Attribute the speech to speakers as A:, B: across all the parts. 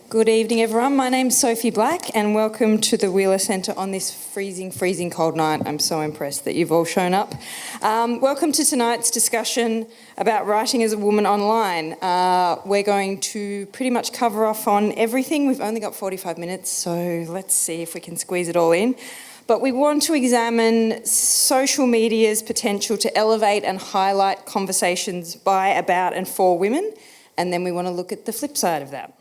A: Good evening, everyone. My name's Sophie Black and welcome to the Wheeler Centre on this freezing cold night. I'm so impressed that you've all shown up. Welcome to tonight's discussion about writing as a woman online. We're going to pretty much cover off on everything. We've only got 45 minutes, so let's see if we can squeeze it all in. But we want to examine social media's potential to elevate and highlight conversations by, about and for women, and then we want to look at the flip side of that.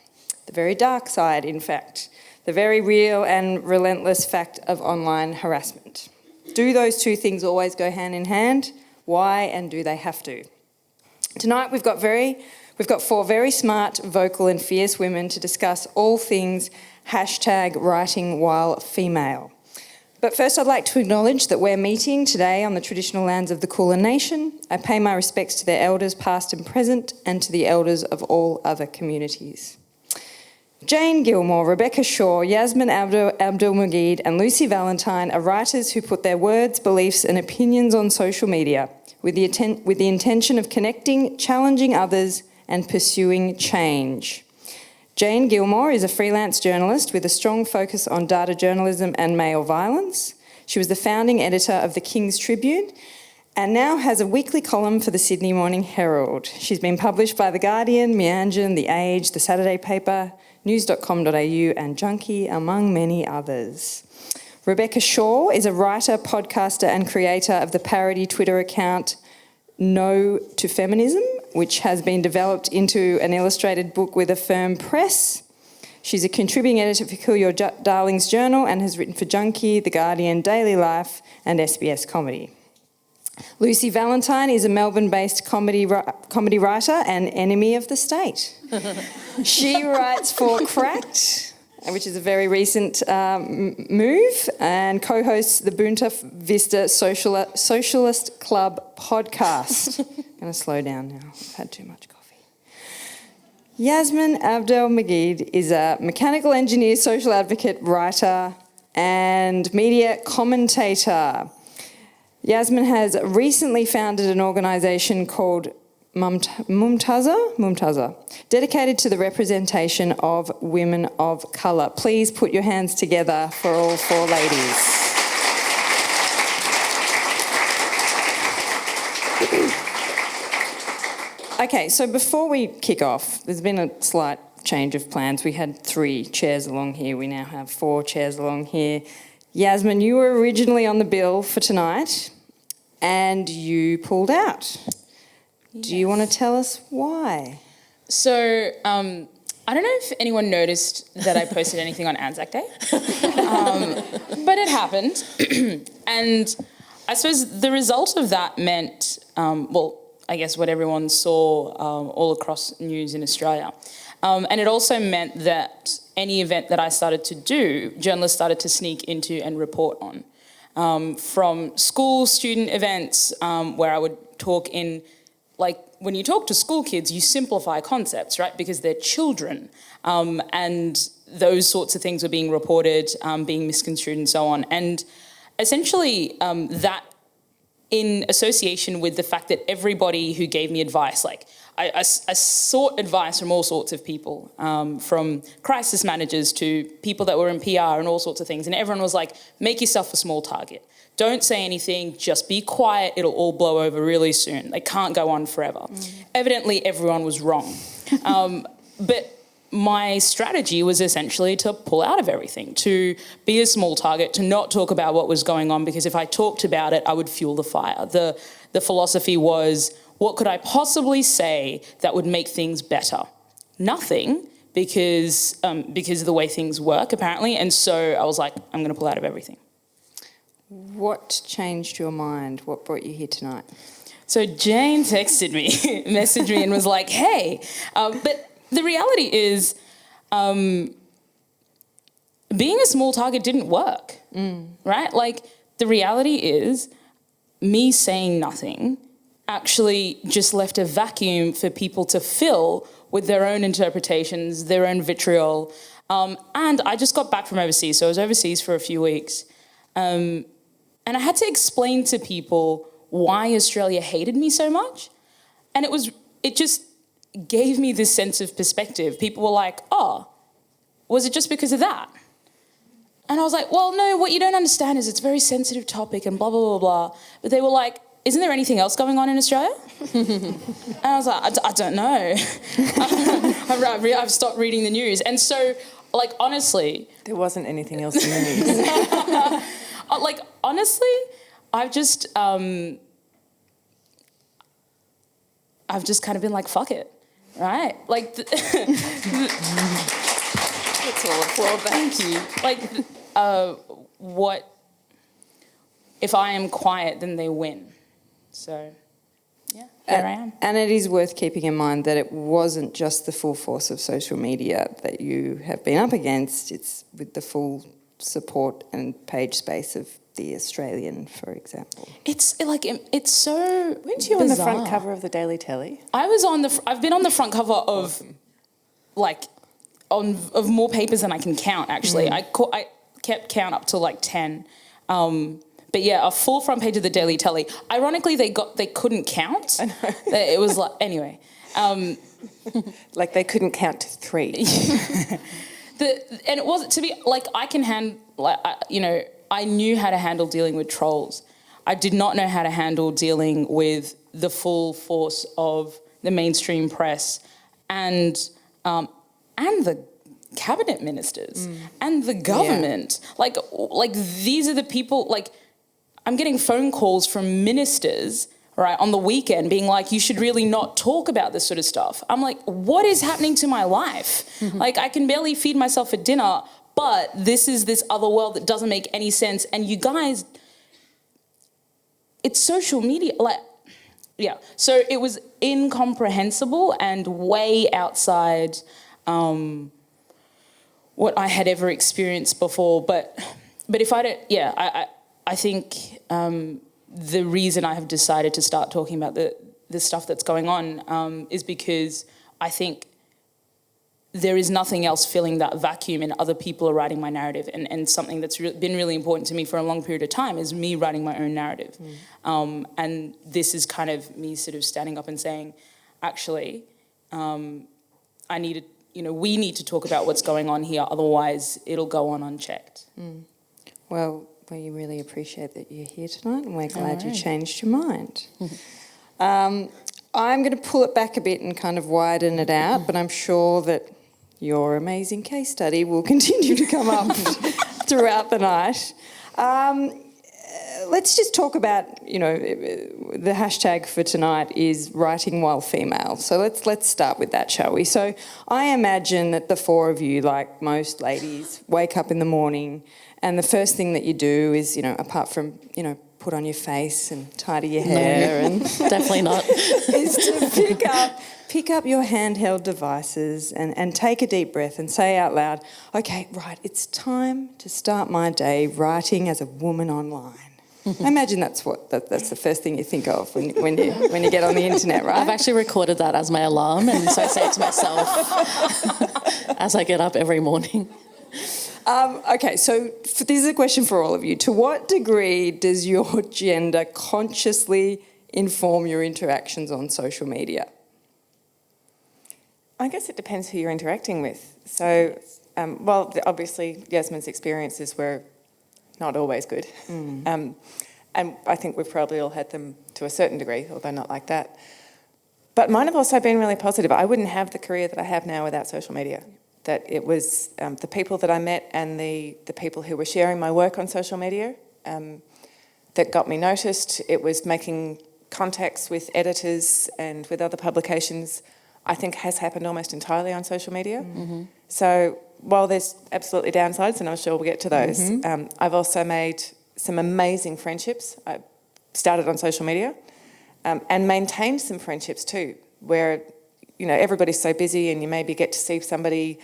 A: The very dark side, in fact, the very real and relentless fact of online harassment. Do those two things always go hand in hand? Why, and do they have to? Tonight we've got four very smart, vocal and fierce women to discuss all things #writing while female. But first I'd like to acknowledge that we're meeting today on the traditional lands of the Kulin Nation. I pay my respects to their elders past and present and to the elders of all other communities. Jane Gilmore, Rebecca Shaw, Yassmin Abdel-Magied and Lucy Valentine are writers who put their words, beliefs and opinions on social media with the intention of connecting, challenging others and pursuing change. Jane Gilmore is a freelance journalist with a strong focus on data journalism and male violence. She was the founding editor of the King's Tribune and now has a weekly column for the Sydney Morning Herald. She's been published by The Guardian, Meanjin, The Age, The Saturday Paper, news.com.au and Junkie, among many others. Rebecca Shaw is a writer, podcaster and creator of the parody Twitter account No to Feminism, which has been developed into an illustrated book with a firm press. She's a contributing editor for Kill Your Darlings Journal and has written for Junkie, The Guardian, Daily Life and SBS Comedy. Lucy Valentine is a Melbourne-based comedy writer and enemy of the state. She writes for Cracked, which is a very recent move, and co-hosts the Bunta Vista Socialist Club podcast. I'm going to slow down now. I've had too much coffee. Yassmin Abdel-Magied is a mechanical engineer, social advocate, writer and media commentator. Yassmin has recently founded an organisation called Mumtaza, dedicated to the representation of women of colour. Please put your hands together for all four ladies. Okay, so before we kick off, there's been a slight change of plans. We had 3 chairs along here. We now have 4 chairs along here. Yassmin, you were originally on the bill for tonight and you pulled out. Yes. Do you want to tell us why?
B: So, I don't know if anyone noticed that I posted anything on Anzac Day, but it happened. And I suppose the result of that meant, I guess what everyone saw all across news in Australia. And it also meant that any event that I started to do, journalists started to sneak into and report on. From school student events where I would talk in, like when you talk to school kids, you simplify concepts, right? Because they're children. And those sorts of things were being reported, being misconstrued and so on. And essentially that in association with the fact that everybody who gave me advice, like I sought advice from all sorts of people, from crisis managers to people that were in PR and all sorts of things. And everyone was like, make yourself a small target. Don't say anything, just be quiet, it'll all blow over really soon. They can't go on forever. Evidently, everyone was wrong. But my strategy was essentially to pull out of everything, to be a small target, to not talk about what was going on, because if I talked about it, I would fuel the fire. The philosophy was, what could I possibly say that would make things better? Nothing, because of the way things work, apparently. And so I was like, I'm going to pull out of everything.
A: What changed your mind? What brought you here tonight?
B: So Jane texted me, messaged me and was like, hey, but the reality is being a small target didn't work, right? Like the reality is me saying nothing actually just left a vacuum for people to fill with their own interpretations, their own vitriol. And I just got back from overseas. So I was overseas for a few weeks. And I had to explain to people why Australia hated me so much. And it just gave me this sense of perspective. People were like, oh, was it just because of that? And I was like, well, no, what you don't understand is it's a very sensitive topic and blah, blah, blah, blah. But they were like, isn't there anything else going on in Australia? And I was like, I don't know. I've stopped reading the news. And so, like, honestly...
C: There wasn't anything else in the news.
B: Like, honestly, I've just kind of been like, fuck it, right? Like... That's all applaud. Thank you. Like... what if I am quiet, then they win. So, yeah, here I am.
A: And it is worth keeping in mind that it wasn't just the full force of social media that you have been up against. It's with the full support and page space of The Australian, for example.
B: It's like, it's so
C: Weren't you
B: bizarre.
C: on the front cover of the Daily Telly?
B: I've been on the front cover of, like, of more papers than I can count, actually. I kept count up to like 10. But yeah, a full front page of the Daily Telly. Ironically, they couldn't count. I know. It was like, anyway.
C: Like they couldn't count to 3.
B: And it wasn't to be like I knew how to handle dealing with trolls. I did not know how to handle dealing with the full force of the mainstream press and the cabinet ministers and the government. Yeah. Like these are the people, like I'm getting phone calls from ministers, right, on the weekend being like, you should really not talk about this sort of stuff. I'm like, what is happening to my life? Like I can barely feed myself for dinner, but this is this other world that doesn't make any sense. And you guys, it's social media, like, yeah. So it was incomprehensible and way outside what I had ever experienced before. But if I don't, yeah, I think the reason I have decided to start talking about the stuff that's going on is because I think there is nothing else filling that vacuum and other people are writing my narrative. And something that's been really important to me for a long period of time is me writing my own narrative. And this is kind of me sort of standing up and saying, actually, we need to talk about what's going on here, otherwise it'll go on unchecked.
A: Well, we really appreciate that you're here tonight and we're glad you changed your mind. I'm going to pull it back a bit and kind of widen it out, but I'm sure that your amazing case study will continue to come up throughout the night. Let's just talk about, the hashtag for tonight is writing while female. So let's start with that, shall we? So I imagine that the four of you, like most ladies, wake up in the morning and the first thing that you do is, apart from, put on your face and tidy your hair and
D: definitely not,
A: is to pick up your handheld devices and take a deep breath and say out loud, okay, right, it's time to start my day writing as a woman online. I imagine that's the first thing you think of when you get on the internet, right?
D: I've actually recorded that as my alarm, and so I say it to myself as I get up every morning.
A: Okay, so this is a question for all of you. To what degree does your gender consciously inform your interactions on social media?
C: I guess it depends who you're interacting with. So, obviously, Yassmin's experiences were not always good. And I think we've probably all had them to a certain degree, although not like that. But mine have also been really positive. I wouldn't have the career that I have now without social media. That it was the people that I met and the people who were sharing my work on social media that got me noticed. It was making contacts with editors and with other publications, I think has happened almost entirely on social media. So while there's absolutely downsides, and I'm sure we'll get to those, I've also made some amazing friendships. I started on social media and maintained some friendships too, where, everybody's so busy and you maybe get to see somebody,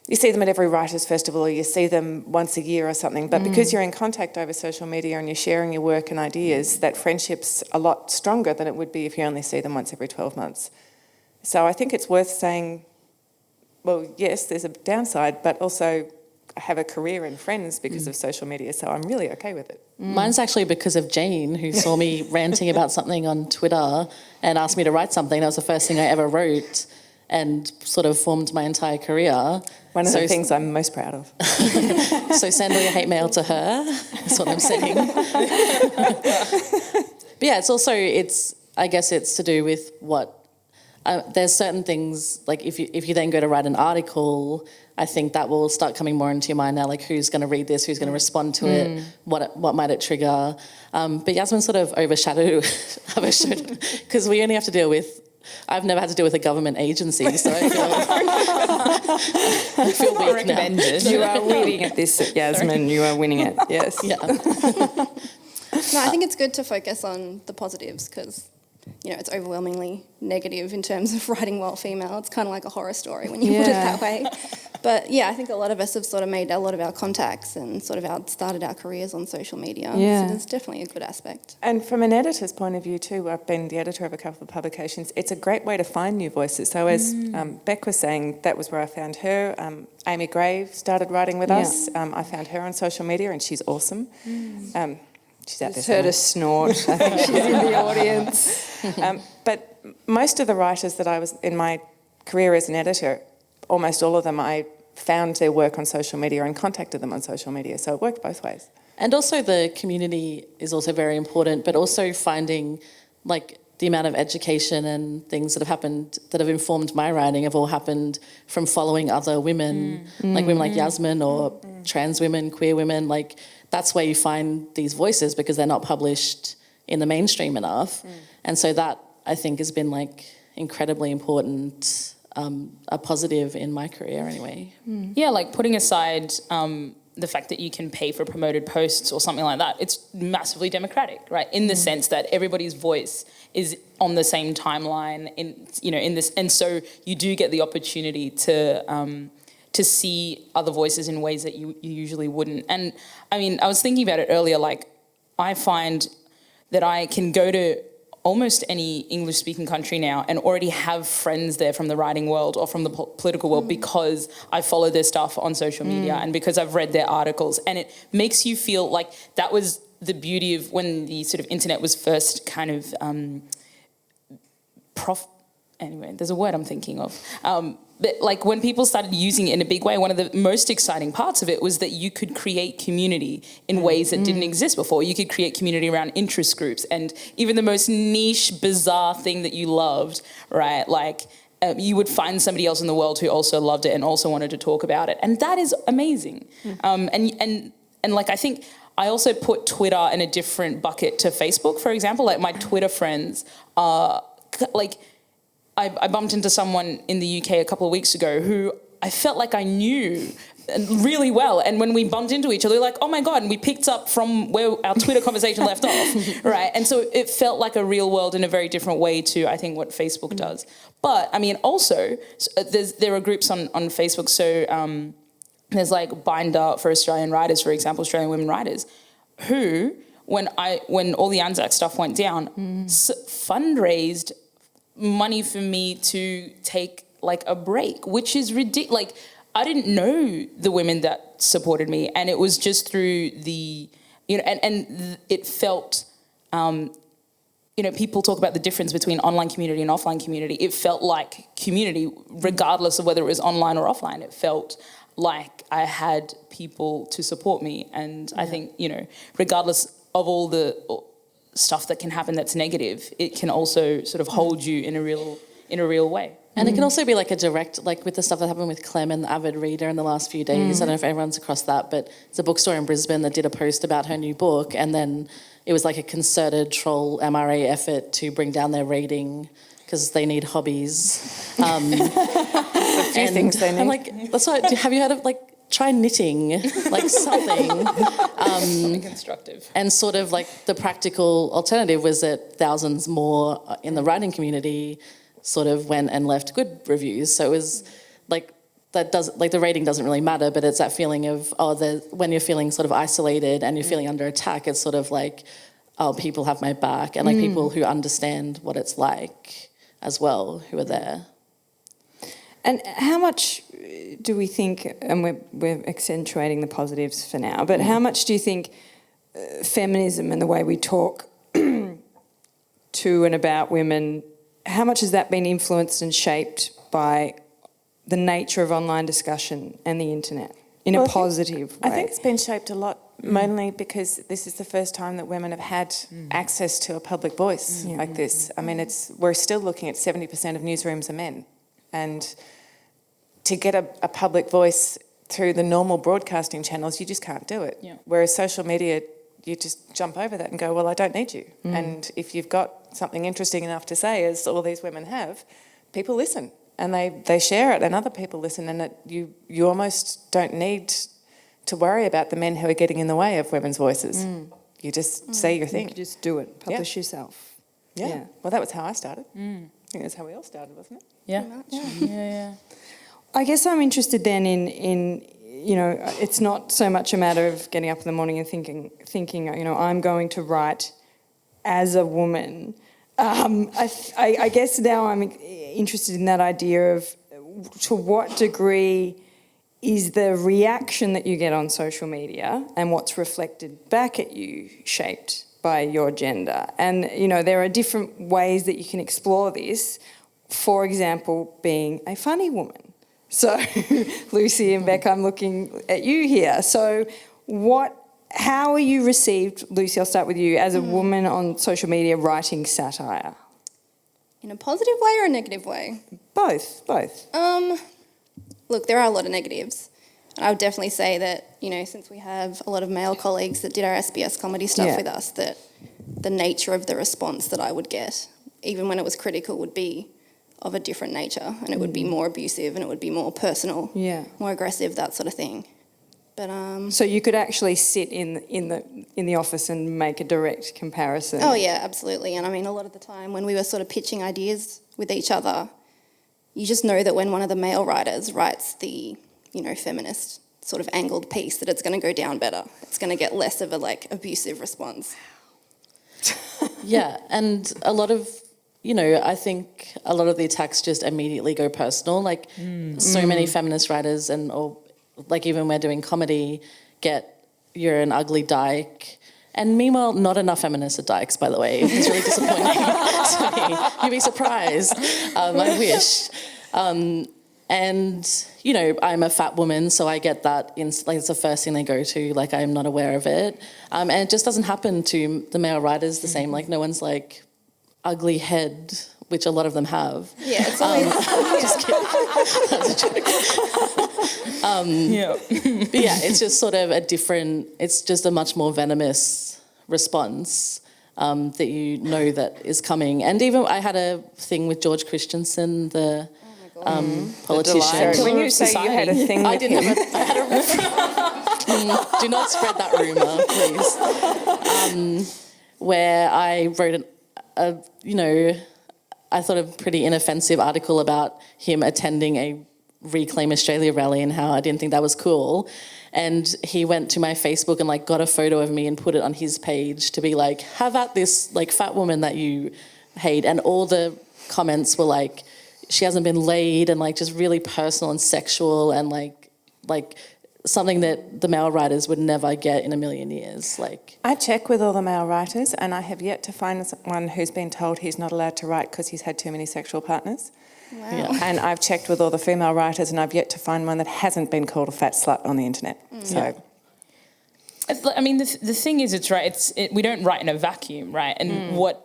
C: you see them at every writers' festival or you see them once a year or something, but because you're in contact over social media and you're sharing your work and ideas, that friendship's a lot stronger than it would be if you only see them once every 12 months. So I think it's worth saying, well, yes, there's a downside, but also I have a career and friends because of social media, so I'm really okay with it.
D: Mine's actually because of Jane, who saw me ranting about something on Twitter and asked me to write something. That was the first thing I ever wrote. and sort of formed my entire career.
C: One of the things I'm most proud of.
D: So send all your hate mail to her. That's what I'm saying. But yeah, I guess it's to do with what. There's certain things, like if you then go to write an article, I think that will start coming more into your mind now, like who's going to read this, who's going to respond to it, what might it trigger. But Yassmin sort of overshadowed, because we only have to deal with, I've never had to deal with a government agency, so I feel weak now.
A: You are winning at this, Yassmin. You are winning it, yes.
D: Yeah.
E: No, I think it's good to focus on the positives because, it's overwhelmingly negative in terms of writing while female. It's kind of like a horror story when you put it that way. But yeah, I think a lot of us have sort of made a lot of our contacts and sort of started our careers on social media.
A: Yeah.
E: So there's definitely a good aspect.
C: And from an editor's point of view too, I've been the editor of a couple of publications. It's a great way to find new voices. So as Beck was saying, that was where I found her. Amy Grave started writing with us. I found her on social media and she's awesome. She's out there.
A: Just heard a snort. I think she's in the audience.
C: But most of the writers that I was in my career as an editor, almost all of them, I found their work on social media and contacted them on social media. So it worked both ways.
D: And also the community is also very important, but also finding like the amount of education and things that have happened that have informed my writing have all happened from following other women, like women like Yassmin or trans women, queer women. Like that's where you find these voices because they're not published in the mainstream enough. And so that I think has been like incredibly important, a positive in my career anyway.
B: Yeah, like putting aside the fact that you can pay for promoted posts or something like that, it's massively democratic, right? In the sense that everybody's voice is on the same timeline in this, and so you do get the opportunity to see other voices in ways that you usually wouldn't. And I mean, I was thinking about it earlier, like I find that I can go to almost any English-speaking country now and already have friends there from the writing world or from the political world because I follow their stuff on social media and because I've read their articles. And it makes you feel like that was the beauty of when the sort of internet was first kind of anyway, there's a word I'm thinking of. But like when people started using it in a big way, one of the most exciting parts of it was that you could create community in ways that didn't exist before. You could create community around interest groups and even the most niche, bizarre thing that you loved, right? Like you would find somebody else in the world who also loved it and also wanted to talk about it. And that is amazing. And like I think I also put Twitter in a different bucket to Facebook, for example. Like my Twitter friends are like... I bumped into someone in the UK a couple of weeks ago who I felt like I knew really well. And when we bumped into each other, we were like, oh my God, and we picked up from where our Twitter conversation left off, right? And so it felt like a real world in a very different way to, I think, what Facebook does. But, I mean, also, there are groups on Facebook. So there's like Binder for Australian writers, for example, Australian women writers, who, when all the Anzac stuff went down, fundraised money for me to take like a break, which is ridiculous. Like I didn't know the women that supported me, and it was just through the, and it felt, people talk about the difference between online community and offline community. It felt like community, regardless of whether it was online or offline. It felt like I had people to support me, and I think regardless of all the stuff that can happen that's negative, it can also sort of hold you in a real way.
D: And it can also be like a direct, like with the stuff that happened with Clem and the Avid Reader in the last few days. I don't know if everyone's across that, but it's a bookstore in Brisbane that did a post about her new book, and then it was like a concerted troll MRA effort to bring down their rating because they need hobbies.
C: A few things they need.
D: I'm like, that's why. Have you heard of like try knitting, like something?
B: Constructive.
D: And sort of like the practical alternative was that thousands more in the writing community sort of went and left good reviews. So it was like the rating doesn't really matter, but it's that feeling of when you're feeling sort of isolated and you're feeling under attack, it's sort of like, oh, people have my back, and like people who understand what it's like as well, who are there.
A: And how much do we think, and we're accentuating the positives for now, but how much do you think feminism and the way we talk to and about women, how much has that been influenced and shaped by the nature of online discussion and the internet in a positive way?
C: I think it's been shaped a lot, mainly because this is the first time that women have had access to a public voice like this. I mean, we're still looking at 70% of newsrooms are men. And to get a public voice through the normal broadcasting channels, you just can't do it.
B: Yeah.
C: Whereas social media, you just jump over that and go, well, I don't need you. And if you've got something interesting enough to say, as all these women have, people listen and they share it and other people listen, and you almost don't need to worry about the men who are getting in the way of women's voices. You just say your thing.
A: You just do it, publish yourself.
C: Yeah. Well, that was how I started. I think that's how we all started, wasn't it?
B: Yeah.
A: I guess I'm interested then in it's not so much a matter of getting up in the morning and thinking I'm going to write as a woman. I guess now I'm interested in that idea of to what degree is the reaction that you get on social media and what's reflected back at you shaped by your gender. And, there are different ways that you can explore this. For example, being a funny woman. So, Lucy and Beck, I'm looking at you here. So how are you received, Lucy, I'll start with you, as a woman on social media writing satire?
E: In a positive way or a negative way?
A: Both.
E: Look, there are a lot of negatives. And I would definitely say that, since we have a lot of male colleagues that did our SBS comedy stuff with us, that the nature of the response that I would get, even when it was critical, would be of a different nature, and it would be more abusive and it would be more personal, more aggressive, that sort of thing. But
A: so you could actually sit in the office and make a direct comparison.
E: Oh yeah, absolutely. And I mean, a lot of the time when we were sort of pitching ideas with each other, you just know that when one of the male writers writes the feminist sort of angled piece, that it's going to go down better. It's going to get less of a abusive response.
D: Yeah, and a lot of I think a lot of the attacks just immediately go personal. So many feminist writers or even we're doing comedy, you're an ugly dyke. And meanwhile, not enough feminists are dykes, by the way. It's really disappointing to me. You'd be surprised. I wish. And, I'm a fat woman, so I get that. It's the first thing they go to. I'm not aware of it. And it just doesn't happen to the male writers the same. No one's ugly head, which a lot of them have.
E: Yeah, it's always...
D: Just kidding. That was a joke. But yeah, it's just sort of it's just a much more venomous response that that is coming. And even I had a thing with George Christensen, the politician.
C: So when you say you had a thing with him...
D: I had a... Do not spread that rumour, please. Where I wrote I thought a pretty inoffensive article about him attending a Reclaim Australia rally and how I didn't think that was cool. And he went to my Facebook and got a photo of me and put it on his page to be have at this fat woman that you hate. And all the comments were she hasn't been laid, and just really personal and sexual, and something that the male writers would never get in a million years.
C: I check with all the male writers, and I have yet to find someone who's been told he's not allowed to write because he's had too many sexual partners.
E: Wow.
D: Yeah.
C: And I've checked with all the female writers, and I've yet to find one that hasn't been called a fat slut on the internet. So,
B: I mean, the thing is, it's right. We don't write in a vacuum, right? And what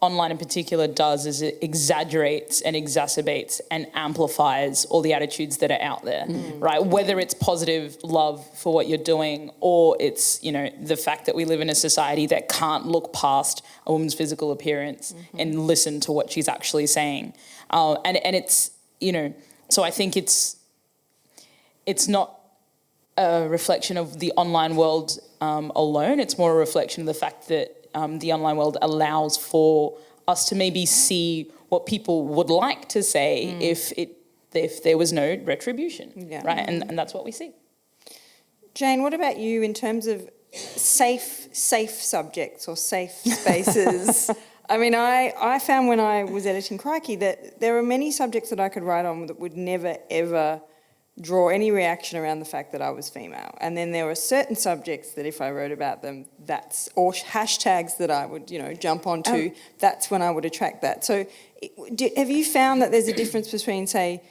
B: online in particular does is it exaggerates and exacerbates and amplifies all the attitudes that are out there, right? Whether it's positive love for what you're doing, or it's, the fact that we live in a society that can't look past a woman's physical appearance and listen to what she's actually saying. And it's, so I think it's not a reflection of the online world alone. It's more a reflection of the fact that the online world allows for us to maybe see what people would like to say if there was no retribution, right? And that's what we see.
A: Jane, what about you in terms of safe subjects or safe spaces? I mean, I found when I was editing Crikey that there are many subjects that I could write on that would never, ever draw any reaction around the fact that I was female. And then there were certain subjects that if I wrote about them, or hashtags that I would, jump onto, that's when I would attract that. So have you found that there's a difference between, say,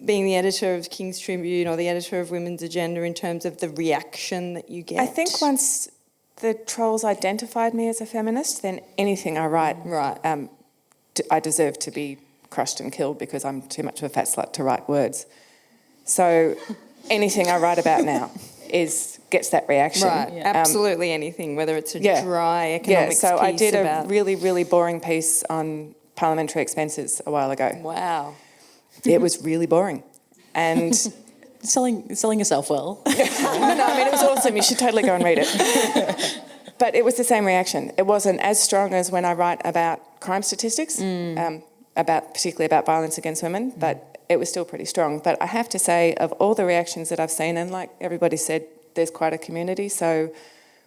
A: being the editor of King's Tribune or the editor of Women's Agenda in terms of the reaction that you get?
C: I think once the trolls identified me as a feminist, then anything I write, I deserve to be crushed and killed because I'm too much of a fat slut to write words. So anything I write about now gets that reaction.
A: Right, absolutely anything, whether it's a dry economics
C: so
A: piece
C: I did
A: about...
C: a really, really boring piece on parliamentary expenses a while ago.
A: Wow.
C: It was really boring. And...
D: Selling yourself well.
C: No, I mean, it was awesome. You should totally go and read it. But it was the same reaction. It wasn't as strong as when I write about crime statistics, particularly about violence against women, but it was still pretty strong. But I have to say, of all the reactions that I've seen, and like everybody said, there's quite a community, so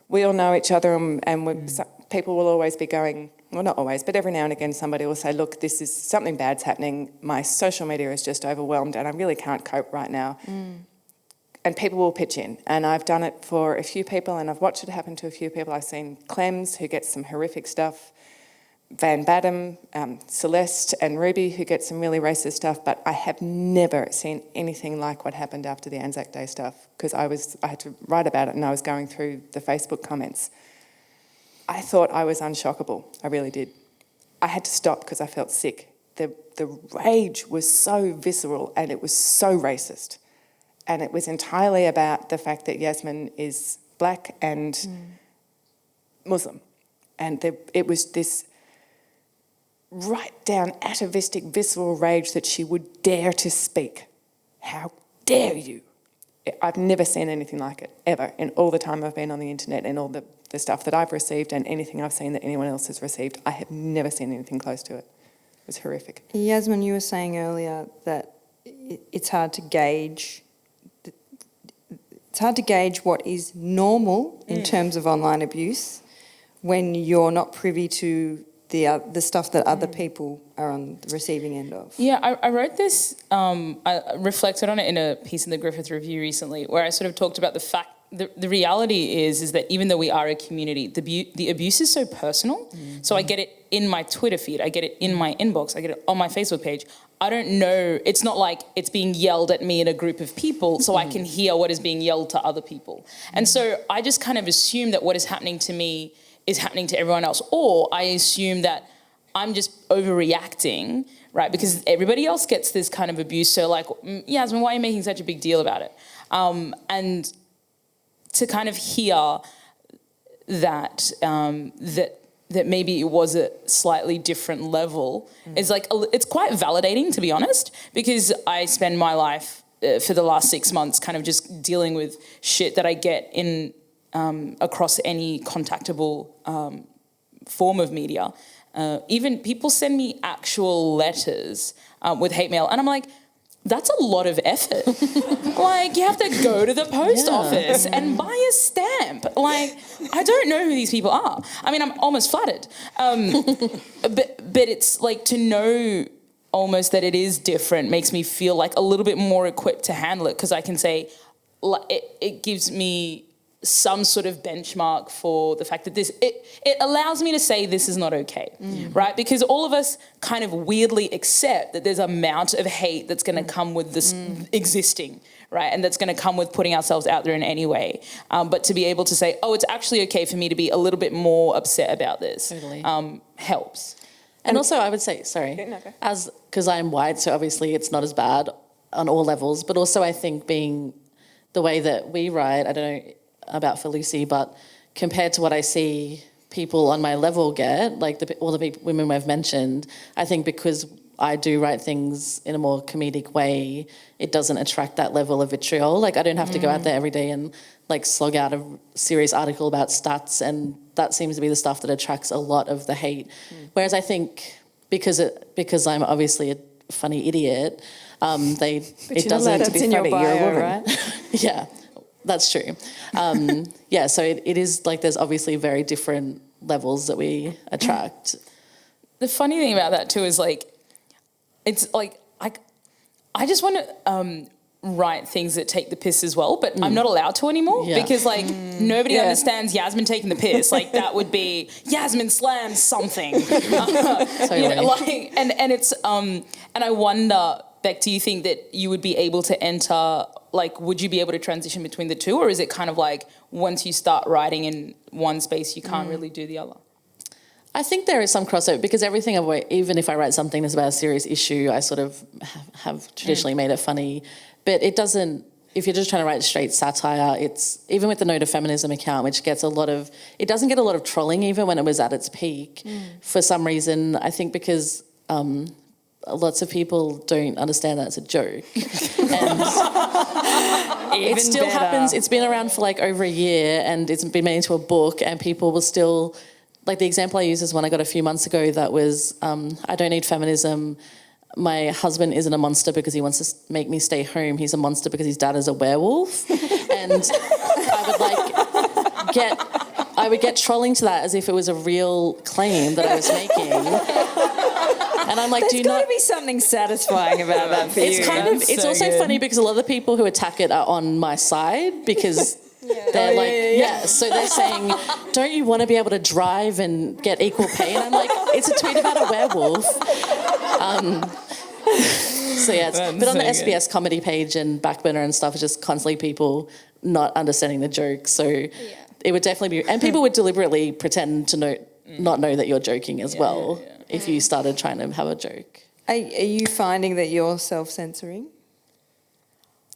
C: we all know each other, and people will always be going, well, not always, but every now and again somebody will say, look, this is something bad's happening, my social media is just overwhelmed and I really can't cope right now. And people will pitch in, and I've done it for a few people and I've watched it happen to a few people. I've seen Clems, who gets some horrific stuff, Van Badham, Celeste and Ruby, who get some really racist stuff, but I have never seen anything like what happened after the Anzac Day stuff, because I had to write about it and I was going through the Facebook comments. I thought I was unshockable. I really did. I had to stop because I felt sick. The rage was so visceral and it was so racist. And it was entirely about the fact that Yassmin is black and Muslim. And it was this right down atavistic, visceral rage that she would dare to speak. How dare you? I've never seen anything like it, ever, in all the time I've been on the internet and all the stuff that I've received and anything I've seen that anyone else has received. I have never seen anything close to it. It was horrific.
A: Yassmin, you were saying earlier that it's hard to gauge... It's hard to gauge what is normal in terms of online abuse when you're not privy to the stuff that other people are on the receiving end of.
B: Yeah, I wrote this, I reflected on it in a piece in the Griffith Review recently where I sort of talked about the fact, the reality is that even though we are a community, the abuse is so personal. So I get it in my Twitter feed, I get it in my inbox, I get it on my Facebook page. I don't know, it's not like it's being yelled at me in a group of people so I can hear what is being yelled to other people. And so I just kind of assume that what is happening to me is happening to everyone else, or I assume that I'm just overreacting, right? Because everybody else gets this kind of abuse. So like, Yassmin, why are you making such a big deal about it? And to kind of hear that that maybe it was a slightly different level is like, it's quite validating, to be honest, because I spend my life for the last 6 months kind of just dealing with shit that I get in across any contactable form of media. Even people send me actual letters with hate mail, and I'm like, that's a lot of effort. Like, you have to go to the post office and buy a stamp. Like, I don't know who these people are. I mean, I'm almost flattered. But it's like, to know almost that it is different makes me feel like a little bit more equipped to handle it, because I can say, it gives me some sort of benchmark for the fact that it allows me to say this is not okay, right? Because all of us kind of weirdly accept that there's an amount of hate that's going to come with this existing, right? And that's going to come with putting ourselves out there in any way. But to be able to say, oh, it's actually okay for me to be a little bit more upset about this, helps.
D: And also I would say, because I'm white, so obviously it's not as bad on all levels, but also I think being the way that we write, I don't know about for Lucy, but compared to what I see people on my level get, like all the women we've mentioned, I think because I do write things in a more comedic way, it doesn't attract that level of vitriol. Like, I don't have to go out there every day and like slog out a serious article about stats, and that seems to be the stuff that attracts a lot of the hate. Whereas I think because I'm obviously a funny idiot, it doesn't.
C: To be funny, you're a woman,
A: right?
D: Yeah. That's true. So it is like there's obviously very different levels that we attract.
B: The funny thing about that too is like, it's like, I just want to, write things that take the piss as well, but I'm not allowed to anymore because like nobody understands Yassmin taking the piss. Like that would be Yassmin slammed something. You know, like, and it's and I wonder, Beck, do you think that you would be able to enter, like, would you be able to transition between the two, or is it kind of like once you start writing in one space, you can't really do the other?
D: I think there is some crossover because everything even if I write something that's about a serious issue, I sort of have traditionally made it funny. But it doesn't, if you're just trying to write straight satire, it's, even with the No to Feminism account, which gets it doesn't get a lot of trolling even when it was at its peak. For some reason, I think because lots of people don't understand that it's a joke. And it still happens. It's been around for like over a year and it's been made into a book and people will still... Like the example I used is one I got a few months ago that was, I don't need feminism. My husband isn't a monster because he wants to make me stay home. He's a monster because his dad is a werewolf. And I would get trolling to that as if it was a real claim that I was making. And I'm like,
A: There's got to be something satisfying about that for you.
D: It's also funny because a lot of the people who attack it are on my side because... They're so they're saying, don't you want to be able to drive and get equal pay? And I'm like, it's a tweet about a werewolf. But on the SBS comedy page and Backburner and stuff, it's just constantly people not understanding the joke. So it would definitely be, and people would deliberately pretend to not know that you're joking as well if you started trying to have a joke.
A: Are you finding that you're self-censoring?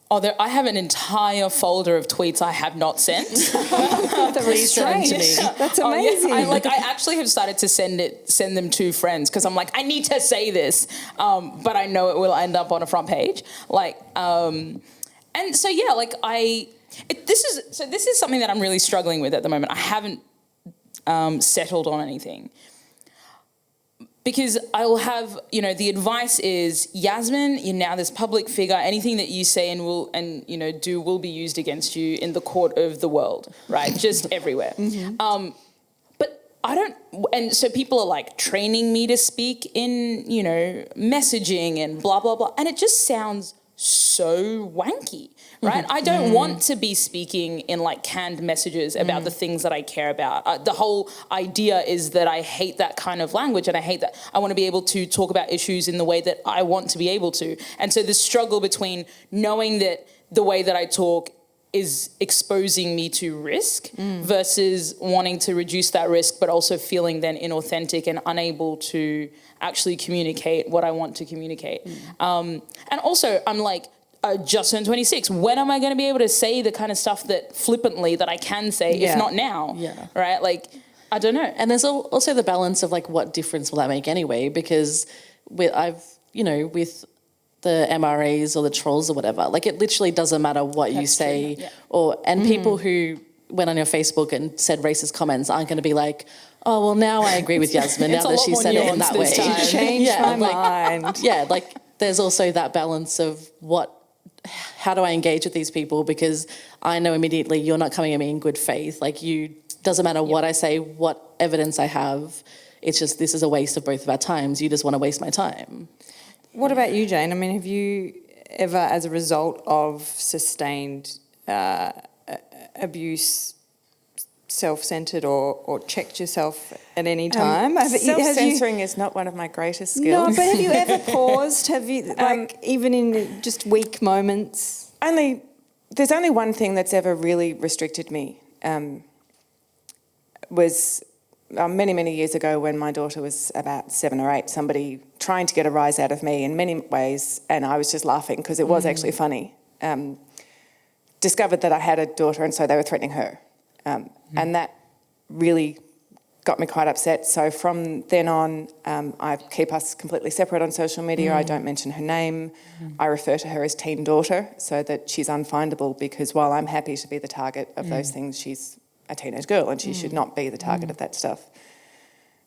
B: Oh, I have an entire folder of tweets I have not sent.
D: Please send them to me.
A: That's amazing.
B: I actually have started to send them to friends because I'm like, I need to say this, but I know it will end up on a front page. And so this is something that I'm really struggling with at the moment. I haven't settled on anything. Because I will have, the advice is, Yassmin, you're now this public figure. Anything that you say and do will be used against you in the court of the world, right? Just everywhere. But I don't, and so people are like training me to speak in, messaging and blah, blah, blah. And it just sounds so wanky, right? I don't want to be speaking in like canned messages about the things that I care about. The whole idea is that I hate that kind of language and I hate that. I want to be able to talk about issues in the way that I want to be able to. And so the struggle between knowing that the way that I talk is exposing me to risk versus wanting to reduce that risk, but also feeling then inauthentic and unable to actually communicate what I want to communicate. And also I'm like, I just turned 26. When am I going to be able to say the kind of stuff that flippantly that I can say, if not now? Yeah. Right? Like, I don't know.
D: And there's also the balance of like, what difference will that make anyway? Because with the MRAs or the trolls or whatever, like it literally doesn't matter what you say. True. And people who went on your Facebook and said racist comments aren't going to be like, oh, well, now I agree with Yassmin now that she said it in that way.
A: You changed my mind.
D: Yeah, like there's also that balance of how do I engage with these people? Because I know immediately you're not coming at me in good faith. Like doesn't matter what I say, what evidence I have. It's just, this is a waste of both of our times. You just want to waste my time.
A: What about you, Jane? I mean, have you ever, as a result of sustained abuse, self-centred or checked yourself at any time?
C: Self-censoring is not one of my greatest skills.
A: No, but have you ever paused? Have you, even in just weak moments?
C: There's only one thing that's ever really restricted me. Was many, many years ago when my daughter was about 7 or 8, somebody trying to get a rise out of me in many ways, and I was just laughing because it was actually funny, discovered that I had a daughter and so they were threatening her. And that really got me quite upset. So from then on, I keep us completely separate on social media. I don't mention her name. I refer to her as teen daughter so that she's unfindable, because while I'm happy to be the target of those things, she's a teenage girl and she should not be the target of that stuff.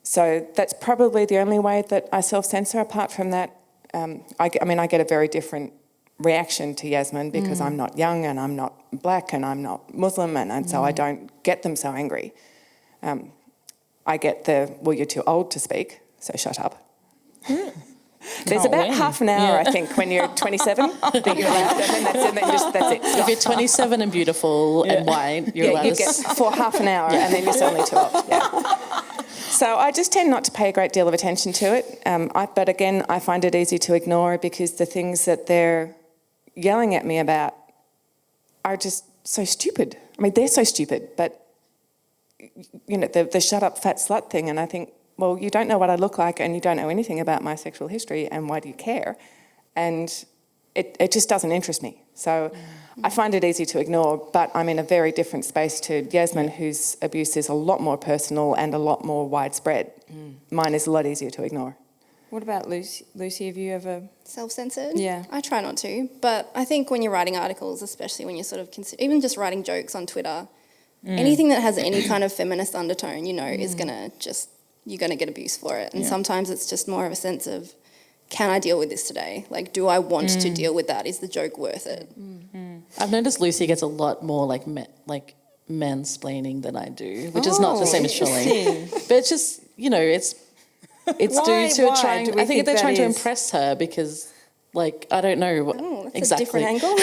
C: So that's probably the only way that I self-censor. Apart from that, I get a very different reaction to Yassmin because I'm not young and I'm not black and I'm not Muslim, and so I don't get them so angry. I get well, you're too old to speak, so shut up. There's
B: Can't
C: about
B: win.
C: half an hour, I think, when you're 27 that you're allowed, and then that's it.
D: If you're 27 and beautiful and white, you're allowed
C: you
D: to...
C: get for half an hour, and then you're suddenly too old. Yeah. So I just tend not to pay a great deal of attention to it. But again, I find it easy to ignore because the things that they're yelling at me about are just so stupid. I mean, they're so stupid, but, you know, the shut up fat slut thing, and I think, well, you don't know what I look like and you don't know anything about my sexual history, and why do you care? And it just doesn't interest me. So I find it easy to ignore, but I'm in a very different space to Yassmin, whose abuse is a lot more personal and a lot more widespread. Mine is a lot easier to ignore.
A: What about Lucy? Lucy, have you ever...
E: Self-censored?
A: Yeah.
E: I try not to, but I think when you're writing articles, especially when you're sort of, even just writing jokes on Twitter, anything that has any kind of feminist undertone, you know, is going to just, you're going to get abuse for it. And sometimes it's just more of a sense of, can I deal with this today? Like, do I want to deal with that? Is the joke worth it?
D: I've noticed Lucy gets a lot more like mansplaining than I do, which is not the same as trolling. But it's just, you know, it's dudes who are trying... I think they're trying to impress her because, like, I don't know
E: That's
D: exactly.
E: a different angle.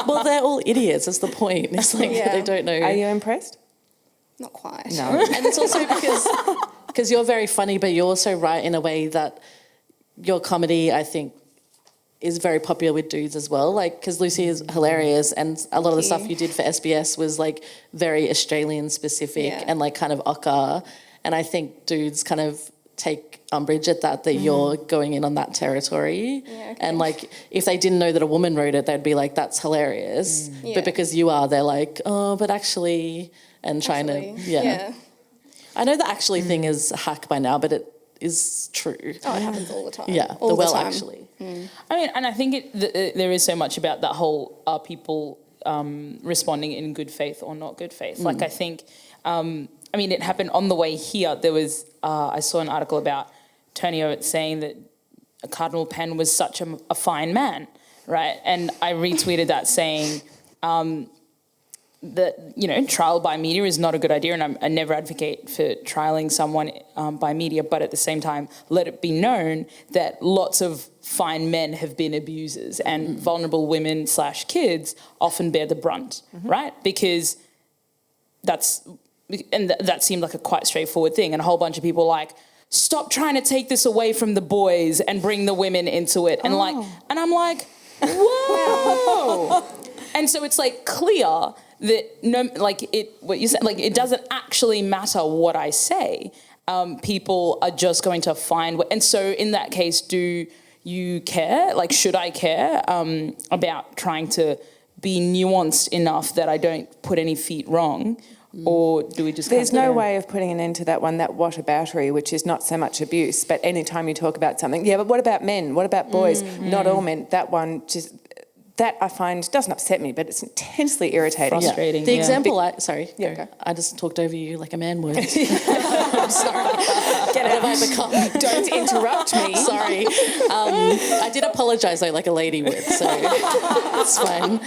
D: Well, they're all idiots, that's the point. It's like they don't know.
C: Are you impressed?
E: Not quite.
C: No.
D: And it's also because you're very funny, but you also write in a way that your comedy, I think, is very popular with dudes as well. Like, because Lucy is hilarious, and a lot of the stuff you did for SBS was like very Australian specific and like kind of ochre. And I think dudes kind of take umbrage at that you're going in on that territory.
E: Yeah, okay.
D: And like, if they didn't know that a woman wrote it, they'd be like, that's hilarious. But because you are, they're like, oh, but actually, and trying to, I know the actually thing is a hack by now, but it is true.
E: Oh, it happens all the time.
D: Yeah,
E: all the time.
D: actually.
B: I mean, and I think there is so much about that whole, are people responding in good faith or not good faith? Like, I think, I mean, it happened on the way here. There was, I saw an article about Tony Oates saying that Cardinal Penn was such a fine man, right? And I retweeted that saying that, you know, trial by media is not a good idea, and I never advocate for trialing someone by media, but at the same time, let it be known that lots of fine men have been abusers, and vulnerable women / kids often bear the brunt, right? Because that seemed like a quite straightforward thing, and a whole bunch of people like, stop trying to take this away from the boys and bring the women into it, and and I'm like, whoa. And so it's like clear that what you said, like, it doesn't actually matter what I say. People are just going to find and so in that case, do you care? Like, should I care about trying to be nuanced enough that I don't put any feet wrong? Or do we just...
C: There's no way of putting an end to that one, that whatabattery, which is not so much abuse, but any time you talk about something, but what about men? What about boys? Not all men. That one just... That I find doesn't upset me, but it's intensely irritating.
B: Frustrating.
D: The example
C: go.
D: I just talked over you like a man would. I'm sorry. What have I become?
C: Don't interrupt me.
D: Sorry. I did apologise though, like a lady would, so it's fine.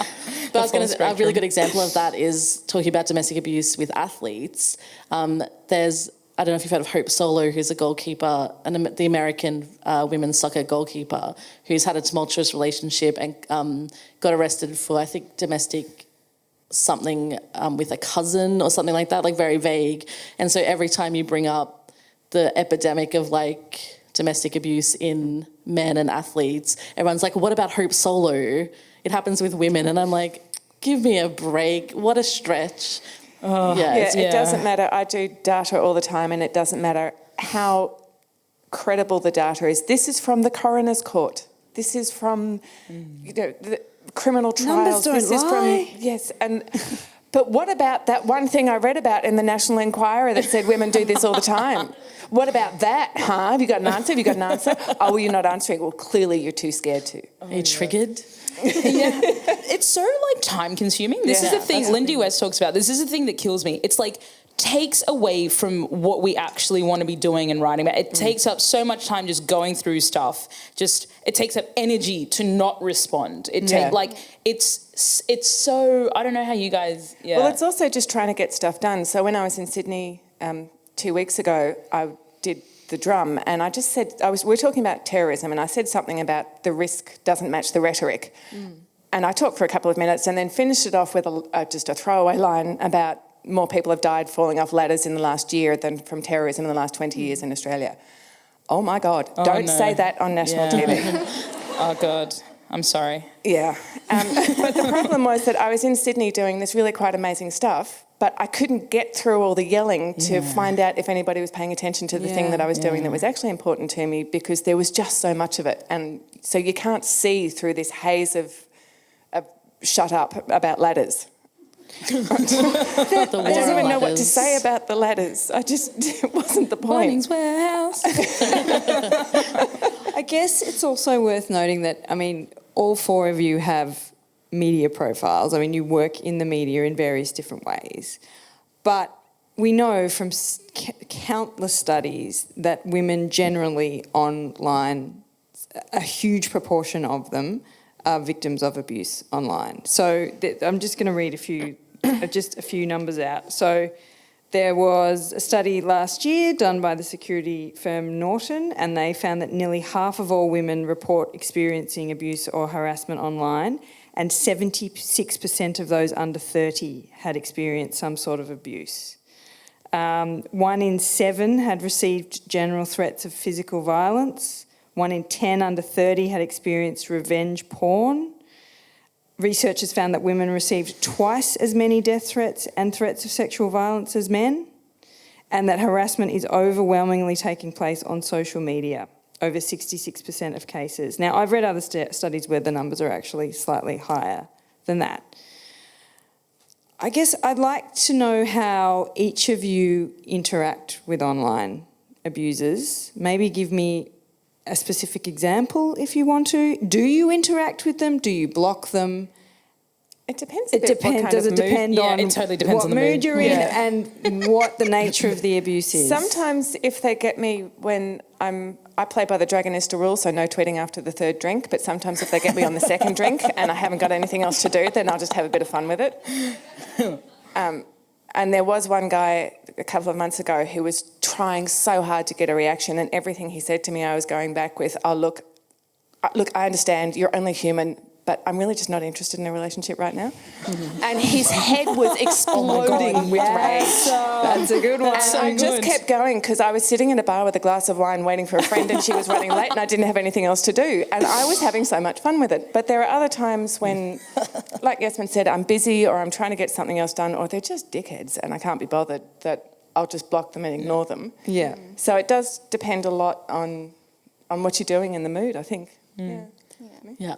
D: But I was going to say, a really good example of that is talking about domestic abuse with athletes. There's, I don't know if you've heard of Hope Solo, who's a goalkeeper, the American women's soccer goalkeeper, who's had a tumultuous relationship and got arrested for, I think, domestic something with a cousin or something like that, like very vague. And so every time you bring up the epidemic of like domestic abuse in men and athletes, everyone's like, what about Hope Solo? It happens with women. And I'm like, give me a break. What a stretch.
C: It doesn't matter. I do data all the time, and it doesn't matter how credible the data is. This is from the coroner's court. This is from the criminal trials.
A: Numbers don't lie.
C: Yes, but what about that one thing I read about in the National Enquirer that said women do this all the time? What about that, huh? Have you got an answer? Have you got an answer? Oh, well, you're not answering. Well, clearly you're too scared to.
D: Are you triggered?
B: It's so like time consuming. This is the thing Lindy West talks about. This is the thing that kills me. It's like takes away from what we actually want to be doing and writing about. It takes up so much time just going through stuff. It takes up energy to not respond. It's so, I don't know how you guys,
C: Well, it's also just trying to get stuff done. So when I was in Sydney 2 weeks ago, I did the drum, and I just said, we were talking about terrorism, and I said something about the risk doesn't match the rhetoric. And I talked for a couple of minutes and then finished it off with just a throwaway line about more people have died falling off ladders in the last year than from terrorism in the last 20 years in Australia. Oh my God, don't say that on national TV.
B: Oh God, I'm sorry.
C: Yeah. But the problem was that I was in Sydney doing this really quite amazing stuff, but I couldn't get through all the yelling to find out if anybody was paying attention to the thing that I was doing that was actually important to me, because there was just so much of it. And so you can't see through this haze of shut up about ladders. I don't even know what to say about the ladders. It wasn't the point.
B: Bunnings Warehouse.
A: I guess it's also worth noting that, I mean, all four of you have media profiles. I mean, you work in the media in various different ways. But we know from countless studies that women generally online, a huge proportion of them are victims of abuse online. So I'm just going to read just a few numbers out. So there was a study last year done by the security firm Norton, and they found that nearly half of all women report experiencing abuse or harassment online, and 76% of those under 30 had experienced some sort of abuse. 1 in 7 had received general threats of physical violence. 1 in 10 under 30 had experienced revenge porn. Researchers found that women received twice as many death threats and threats of sexual violence as men, and that harassment is overwhelmingly taking place on social media, over 66% of cases. Now, I've read other studies where the numbers are actually slightly higher than that. I guess I'd like to know how each of you interact with online abusers. Maybe give me a specific example if you want to. Do you interact with them? Do you block them?
C: It depends a bit what kind
A: Does
C: of
A: it
C: mood.
A: depend on
B: it totally depends
A: what
B: on the
A: mood
B: mood.
A: you're in and what the nature of the abuse is?
C: Sometimes if they get me when I play by the Dragonista rule, so no tweeting after the third drink, but sometimes if they get me on the second drink and I haven't got anything else to do, then I'll just have a bit of fun with it. And there was one guy a couple of months ago who was trying so hard to get a reaction, and everything he said to me I was going back with, oh, look, I understand, you're only human, but I'm really just not interested in a relationship right now. And his head was exploding with rage.
A: That's a good one.
C: And I just kept going because I was sitting in a bar with a glass of wine waiting for a friend, and she was running late and I didn't have anything else to do. And I was having so much fun with it. But there are other times when, like Yassmin said, I'm busy or I'm trying to get something else done, or they're just dickheads and I can't be bothered, that I'll just block them and ignore them.
A: Yeah.
C: So it does depend a lot on what you're doing in the mood, I think.
D: Yeah.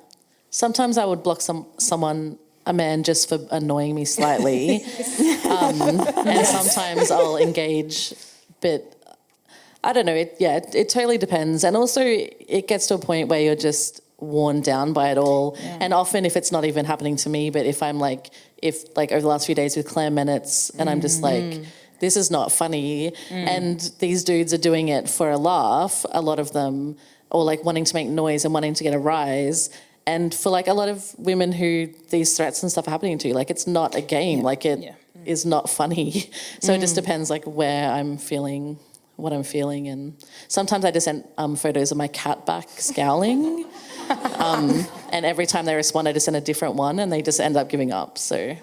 D: Sometimes I would block someone, a man, just for annoying me slightly. And sometimes I'll engage, but I don't know. It totally depends. And also it gets to a point where you're just worn down by it all. Yeah. And often if it's not even happening to me, but if I'm like over the last few days with Claire Minutes and I'm just like, this is not funny. And these dudes are doing it for a laugh, a lot of them, or like wanting to make noise and wanting to get a rise. And for like a lot of women who these threats and stuff are happening to, like it's not a game, like it is not funny. So it just depends like where I'm feeling, what I'm feeling. And sometimes I just send photos of my cat back scowling. And every time they respond, I just send a different one and they just end up giving up. So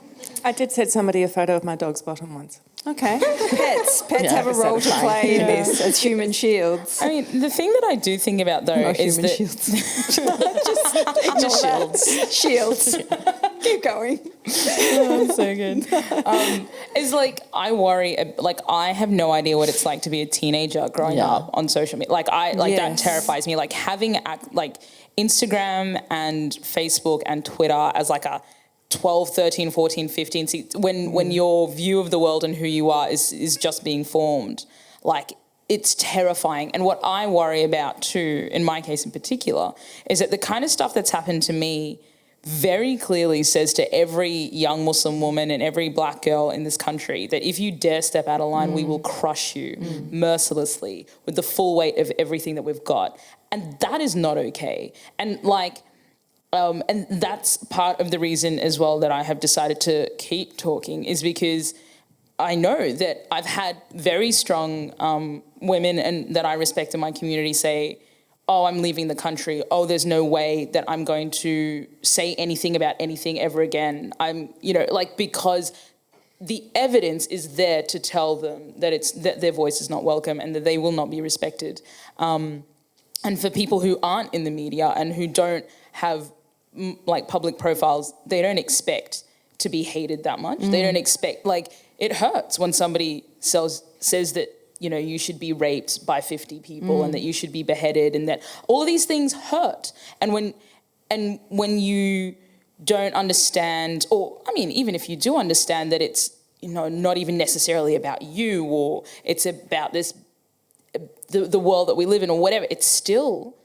C: I did send somebody a photo of my dog's bottom once.
A: Okay. Pets have a role to play in this as human shields.
B: I mean, the thing that I do think about though is
A: human
B: that
A: shields. Shields. Keep going.
B: Oh, so good. It's like I worry. Like I have no idea what it's like to be a teenager growing up on social media. That terrifies me. Like having Instagram and Facebook and Twitter as like a 12, 13, 14, 15, when your view of the world and who you are is just being formed, like it's terrifying. And what I worry about too, in my case in particular, is that the kind of stuff that's happened to me very clearly says to every young Muslim woman and every black girl in this country that if you dare step out of line, we will crush you mercilessly with the full weight of everything that we've got. And that is not okay. And and that's part of the reason as well that I have decided to keep talking, is because I know that I've had very strong women and that I respect in my community say, oh, I'm leaving the country. Oh, there's no way that I'm going to say anything about anything ever again. Because the evidence is there to tell them that their voice is not welcome and that they will not be respected. And for people who aren't in the media and who don't have public profiles, they don't expect to be hated that much. They don't expect, it hurts when somebody says that, you should be raped by 50 people and that you should be beheaded and that all of these things hurt. And when you don't understand, or even if you do understand that it's, not even necessarily about you or it's about the world that we live in or whatever, it's still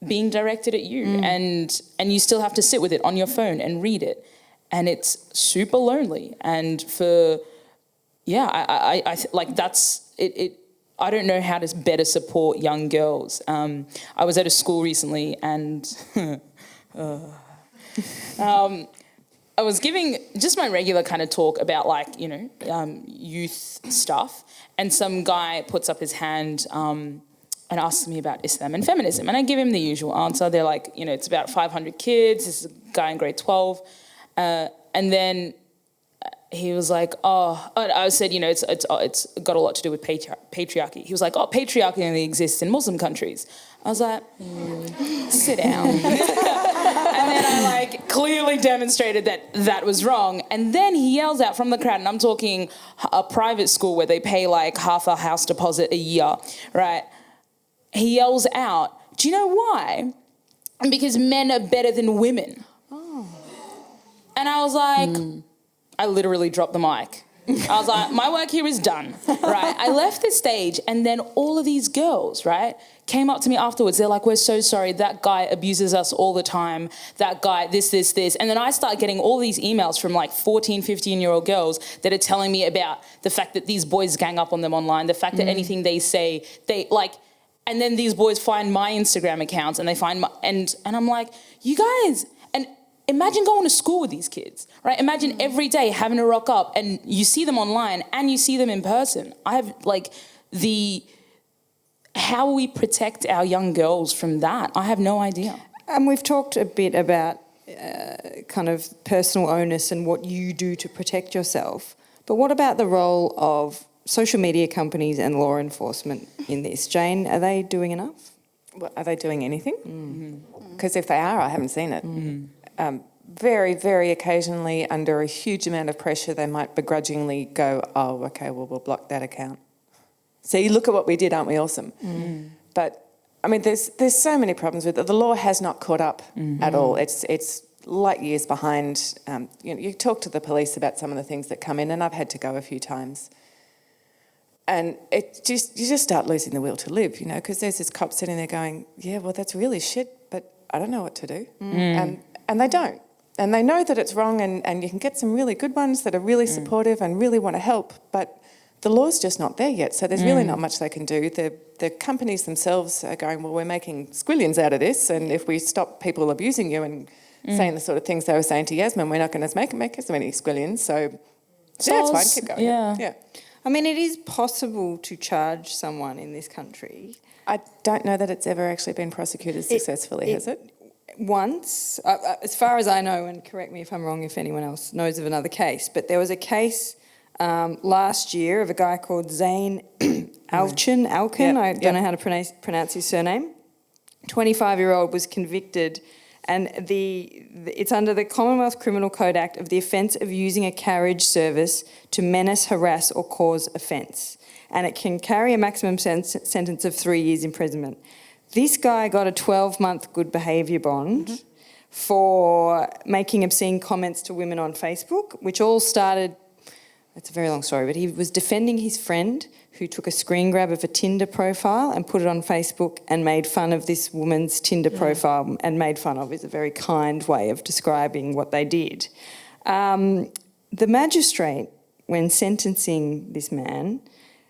B: being directed at you and you still have to sit with it on your phone and read it. And it's super lonely. And that's it. I don't know how to better support young girls. I was at a school recently and I was giving just my regular kind of talk about youth stuff, and some guy puts up his hand and asks me about Islam and feminism, and I give him the usual answer. They're like, it's about 500 kids. This is a guy in grade 12, and then he was like, I said, it's got a lot to do with patriarchy. He was like, patriarchy only exists in Muslim countries. I was like, sit down. And then I clearly demonstrated that was wrong. And then he yells out from the crowd, and I'm talking a private school where they pay half a house deposit a year, right? He yells out, do you know why? Because men are better than women. Oh. And I was like, I literally dropped the mic. I was like, my work here is done, right? I left the stage, and then all of these girls, right, came up to me afterwards. They're like, we're so sorry. That guy abuses us all the time. That guy, this. And then I start getting all these emails from 14, 15-year-old girls that are telling me about the fact that these boys gang up on them online, the fact that anything they say, and then these boys find my Instagram accounts and they find and I'm like, you guys, and imagine going to school with these kids, right? Imagine every day having to rock up and you see them online and you see them in person. I have how we protect our young girls from that, I have no idea.
A: And we've talked a bit about kind of personal onus and what you do to protect yourself. But what about the role of social media companies and law enforcement in this? Jane, are they doing enough?
C: Well, are they doing anything? Because if they are, I haven't seen it. Very, very occasionally, under a huge amount of pressure, they might begrudgingly go, oh, okay, well, we'll block that account. See, look at what we did, aren't we awesome? But, there's so many problems with it. The law has not caught up at all. It's light years behind. You talk to the police about some of the things that come in, and I've had to go a few times. And you just start losing the will to live, because there's this cop sitting there going, yeah, well, that's really shit, but I don't know what to do. And they don't. And they know that it's wrong, and you can get some really good ones that are really supportive and really want to help, but the law's just not there yet, so there's really not much they can do. The companies themselves are going, well, we're making squillions out of this, and if we stop people abusing you and saying the sort of things they were saying to Yassmin, we're not going to make as many squillions, so it's fine, keep going.
A: Yeah. It is possible to charge someone in this country.
C: I don't know that it's ever actually been prosecuted successfully, has it?
A: Once, as far as I know, and correct me if I'm wrong if anyone else knows of another case, but there was a case last year of a guy called Zain Alkin. I don't know how to pronounce his surname. 25-year-old was convicted, and it's under the Commonwealth Criminal Code Act of the offence of using a carriage service to menace, harass or cause offence, and it can carry a maximum sentence of 3 years imprisonment. This guy got a 12-month good behaviour bond for making obscene comments to women on Facebook, which all started, it's a very long story, but he was defending his friend who took a screen grab of a Tinder profile and put it on Facebook and made fun of this woman's Tinder profile, and made fun of is a very kind way of describing what they did. The magistrate, when sentencing this man,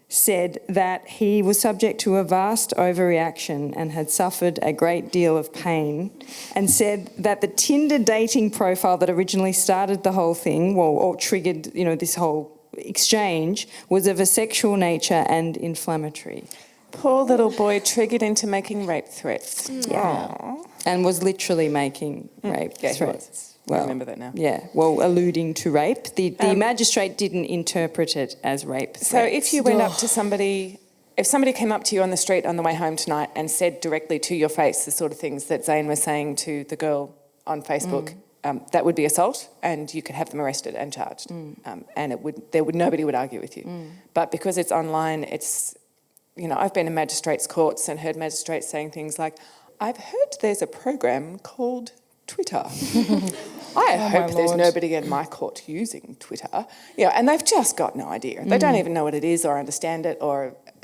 A: said that he was subject to a vast overreaction and had suffered a great deal of pain, and said that the Tinder dating profile that originally started the whole thing, or triggered, this whole exchange, was of a sexual nature and inflammatory.
C: Poor little boy triggered into making rape threats.
A: And was literally making rape
C: Yeah, he
A: threats.
C: was.
A: Well,
C: I remember that now.
A: Yeah, well, alluding to rape. The magistrate didn't interpret it as rape threats.
C: So if you went up to somebody, if somebody came up to you on the street on the way home tonight and said directly to your face the sort of things that Zane was saying to the girl on Facebook, that would be assault, and you could have them arrested and charged, and nobody would argue with you. But because it's online, it's, I've been in magistrates' courts and heard magistrates saying things like, "I've heard there's a program called Twitter. I hope there's nobody in my court using Twitter." And they've just got no idea. They don't even know what it is or understand it,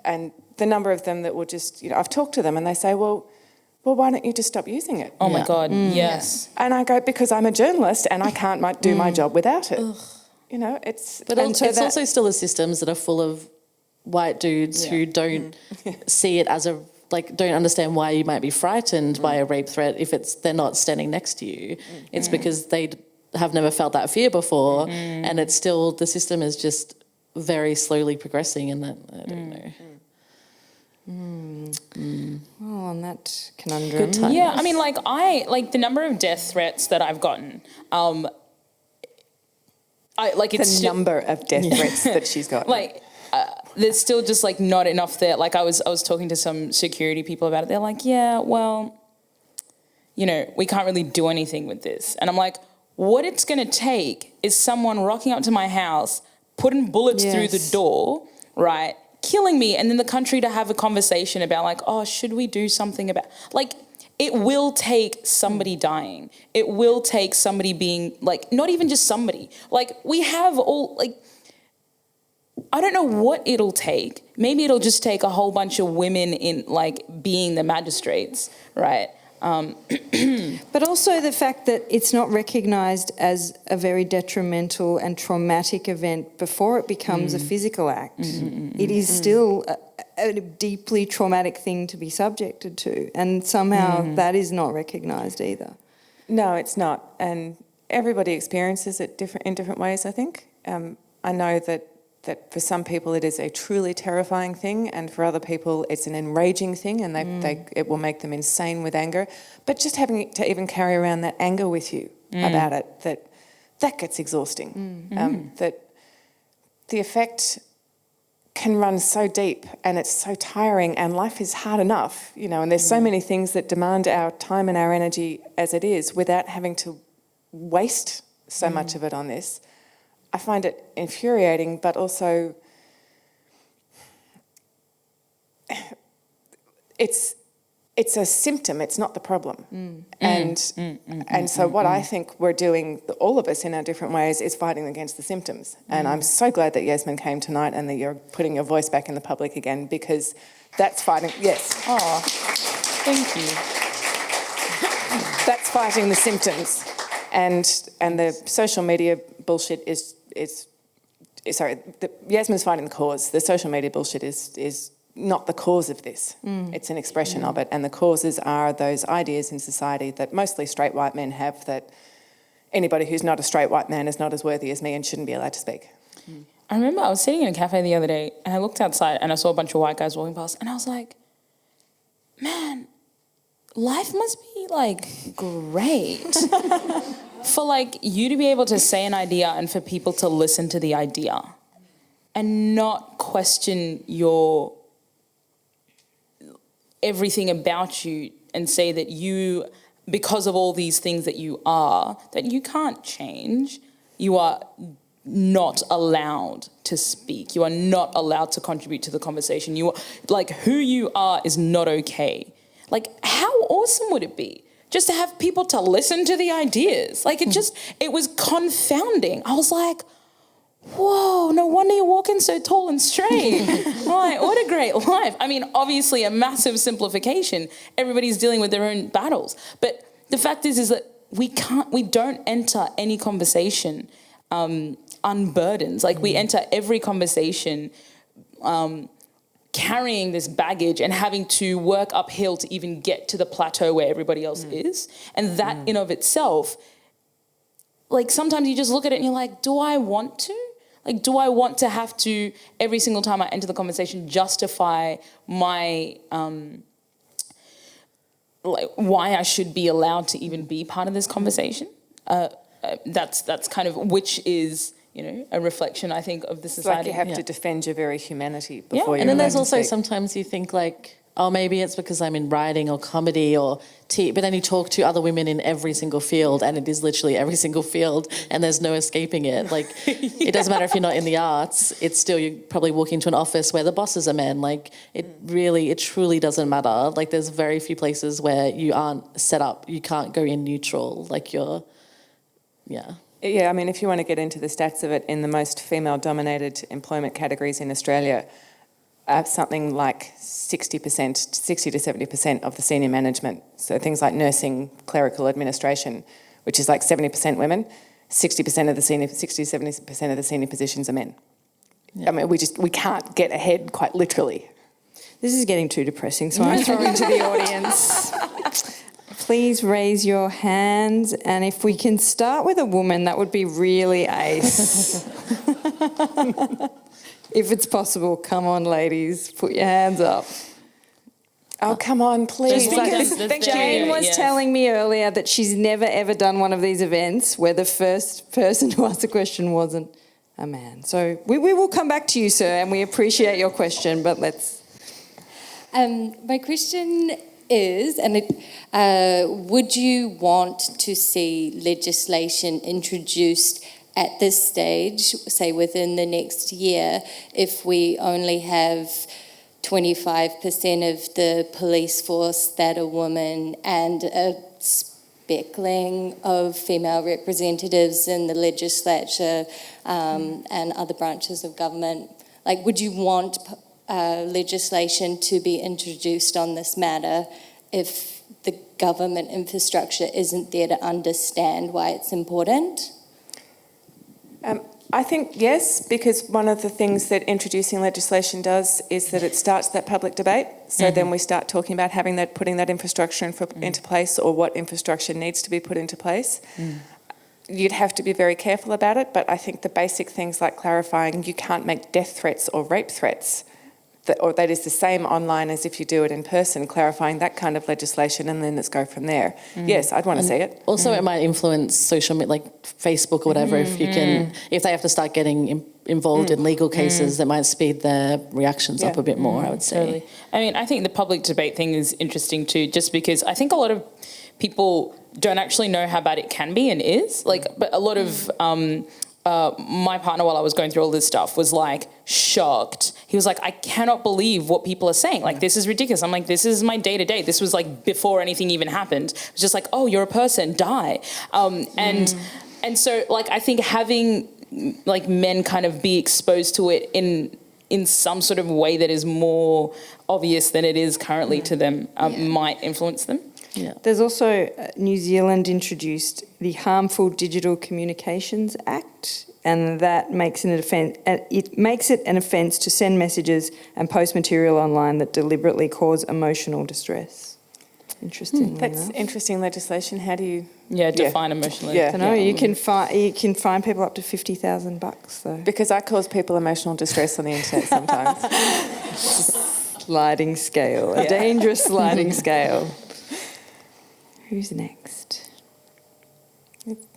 C: and the number of them that will just, I've talked to them and they say, well, why don't you just stop using it?
B: Oh my God, yes.
C: And I go, because I'm a journalist and I can't do my job without it. It's...
D: But it's also still the systems that are full of white dudes who don't see it as don't understand why you might be frightened by a rape threat if they're not standing next to you. It's because they have never felt that fear before, and it's still, the system is just very slowly progressing in that. I don't know.
A: Well, on that conundrum.
D: Good time.
B: Yeah, I mean, the number of death threats that I've gotten,
C: the number of death threats that she's got.
B: There's still just not enough there. I was talking to some security people about it. They're like, yeah, well, we can't really do anything with this. And I'm like, what it's going to take is someone rocking up to my house, putting bullets through the door, right, killing me, and then the country to have a conversation about should we do something about, it will take somebody dying. It will take somebody being, not even just somebody. We have all, I don't know what it'll take. Maybe it'll just take a whole bunch of women in, being the magistrates, right?
A: But also the fact that it's not recognised as a very detrimental and traumatic event before it becomes a physical act. It is still a deeply traumatic thing to be subjected to, and somehow that is not recognised either.
C: No, it's not. And everybody experiences it in different ways, I think. I know that for some people it is a truly terrifying thing, and for other people it's an enraging thing, and it will make them insane with anger. But just having to even carry around that anger with you about it, that gets exhausting. That the effect can run so deep, and it's so tiring, and life is hard enough, and there's so many things that demand our time and our energy as it is, without having to waste so much of it on this. I find it infuriating, but also it's a symptom, it's not the problem. And so what I think we're doing, all of us in our different ways, is fighting against the symptoms. And I'm so glad that Yassmin came tonight and that you're putting your voice back in the public again, because that's fighting, yes.
B: Oh, thank you.
C: That's fighting the symptoms. And the social media bullshit is Yassmin's fighting the cause. The social media bullshit is not the cause of this. It's an expression of it, and the causes are those ideas in society that mostly straight white men have, that anybody who's not a straight white man is not as worthy as me and shouldn't be allowed to speak.
B: I remember I was sitting in a cafe the other day and I looked outside and I saw a bunch of white guys walking past, and I was like, man, life must be great for you to be able to say an idea and for people to listen to the idea and not question your everything about you and say that you, because of all these things that you are, that you can't change. You are not allowed to speak. You are not allowed to contribute to the conversation. You are, who you are is not okay. How awesome would it be just to have people to listen to the ideas? It was confounding. I was like, whoa, no wonder you're walking so tall and straight. What a great life. I mean, obviously a massive simplification. Everybody's dealing with their own battles. But the fact is that we don't enter any conversation unburdened. We enter every conversation carrying this baggage and having to work uphill to even get to the plateau where everybody else is. And that in of itself, sometimes you just look at it and you're like, do I want to? Like, do I want to have to, every single time I enter the conversation, justify my, like, why I should be allowed to even be part of this conversation? That's kind of, which is, you know, a reflection, I think, of the
C: It's like
B: society.
C: you have to defend your very humanity before you're
D: And then
C: allowed
D: there's
C: to
D: also
C: speak.
D: sometimes you think like, oh, maybe it's because I'm in writing or comedy or but then you talk to other women in every single field, and it is literally every single field, and there's no escaping it. Like, it doesn't matter if you're not in the arts, it's still, you probably walk into an office where the bosses are men. Like, it truly doesn't matter. Like, there's very few places where you aren't set up, you can't go in neutral. Like, Yeah,
C: I mean, if you want to get into the stats of it, in the most female-dominated employment categories in Australia, something like 60%, 60 to 70% of the senior management, so things like nursing, clerical administration, which is like 70% women, 60% of the senior, 60 to 70% of the senior positions are men. I mean, we can't get ahead, quite literally.
A: This is getting too depressing, so I'm throwing to the audience. Please raise your hands, and if we can start with a woman, that would be really ace. If it's possible, come on, ladies, put your hands up.
C: Oh, come on, please.
A: Jane was telling me earlier that she's never, ever done one of these events where the first person who asked the question wasn't a man. So we will come back to you, sir, and we appreciate your question, but let's...
F: My question is, would you want to see legislation introduced at this stage, say within the next year, if we only have 25% of the police force that are women and a speckling of female representatives in the legislature and other branches of government? Like, would you want legislation to be introduced on this matter if the government infrastructure isn't there to understand why it's important?
C: I think yes, because one of the things that introducing legislation does is that it starts that public debate. So then we start talking about putting that infrastructure into place, or what infrastructure needs to be put into place. You'd have to be very careful about it, but I think the basic things like clarifying you can't make death threats or rape threats, that is the same online as if you do it in person, clarifying that kind of legislation, and then let's go from there. Yes, I'd want to see it.
D: Also, it might influence social media, like Facebook or whatever, if they have to start getting involved in legal cases, that might speed their reactions up a bit more, I would say.
B: Totally. I mean, I think the public debate thing is interesting too, just because I think a lot of people don't actually know how bad it can be and is. Like, but a lot of... my partner, while I was going through all this stuff, was like shocked. He was like, I cannot believe what people are saying. Like, this is ridiculous. I'm like, this is my day to day. This was like before anything even happened. It's just like, oh, you're a person, die. And so, like, I think having like men kind of be exposed to it in some sort of way that is more obvious than it is currently to them might influence them.
D: Yeah.
A: There's also New Zealand introduced the Harmful Digital Communications Act, and that makes it an offence to send messages and post material online that deliberately cause emotional distress. Interesting.
C: That's interesting legislation. How do you...
B: define emotionally.
C: Yeah.
A: I don't know. You can fine people up to $50,000 though.
C: Because I cause people emotional distress on the internet sometimes.
A: Sliding scale, a dangerous sliding scale. Who's next?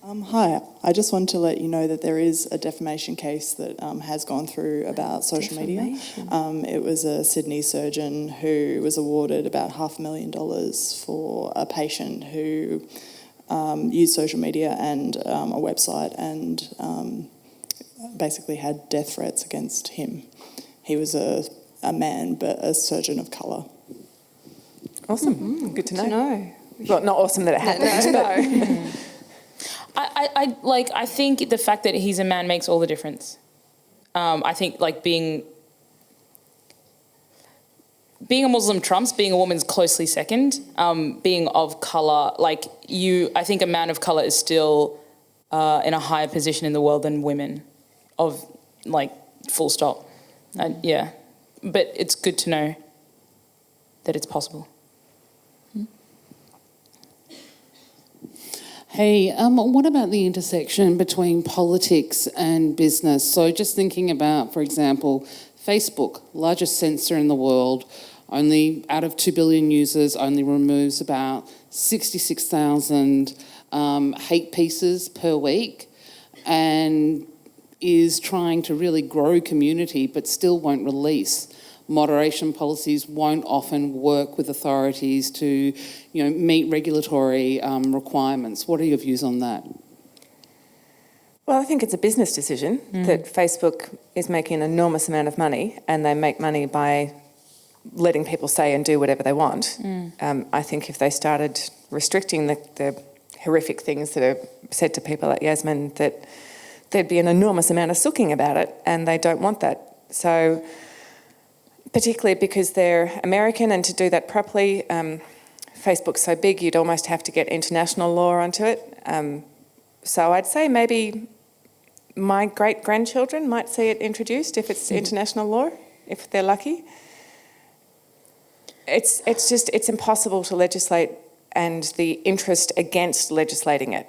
G: Hi, I just wanted to let you know that there is a defamation case that has gone through about social media. It was a Sydney surgeon who was awarded about $500,000 for a patient who used social media and a website and basically had death threats against him. He was a man, but a surgeon of colour.
C: Awesome. Good to know. Well, not awesome that it happened.
A: No.
B: I think the fact that he's a man makes all the difference. I think like being a Muslim trumps, being a woman's closely second. Being of colour, I think a man of colour is still in a higher position in the world than women, of like full stop. But it's good to know that it's possible.
G: Hey,
H: Hey, what about the intersection between politics and business? So just thinking about, for example, Facebook, largest censor in the world, only out of 2 billion users, only removes about 66,000 hate pieces per week, and is trying to really grow community but still won't release. Moderation policies won't often work with authorities to, meet regulatory requirements. What are your views on that?
C: Well, I think it's a business decision that Facebook is making an enormous amount of money, and they make money by letting people say and do whatever they want. I think if they started restricting the horrific things that are said to people like Yassmin, that there'd be an enormous amount of sooking about it, and they don't want that. So, particularly because they're American, and to do that properly, Facebook's so big you'd almost have to get international law onto it. So I'd say maybe my great-grandchildren might see it introduced if it's international law, if they're lucky. It's impossible to legislate, and the interest against legislating it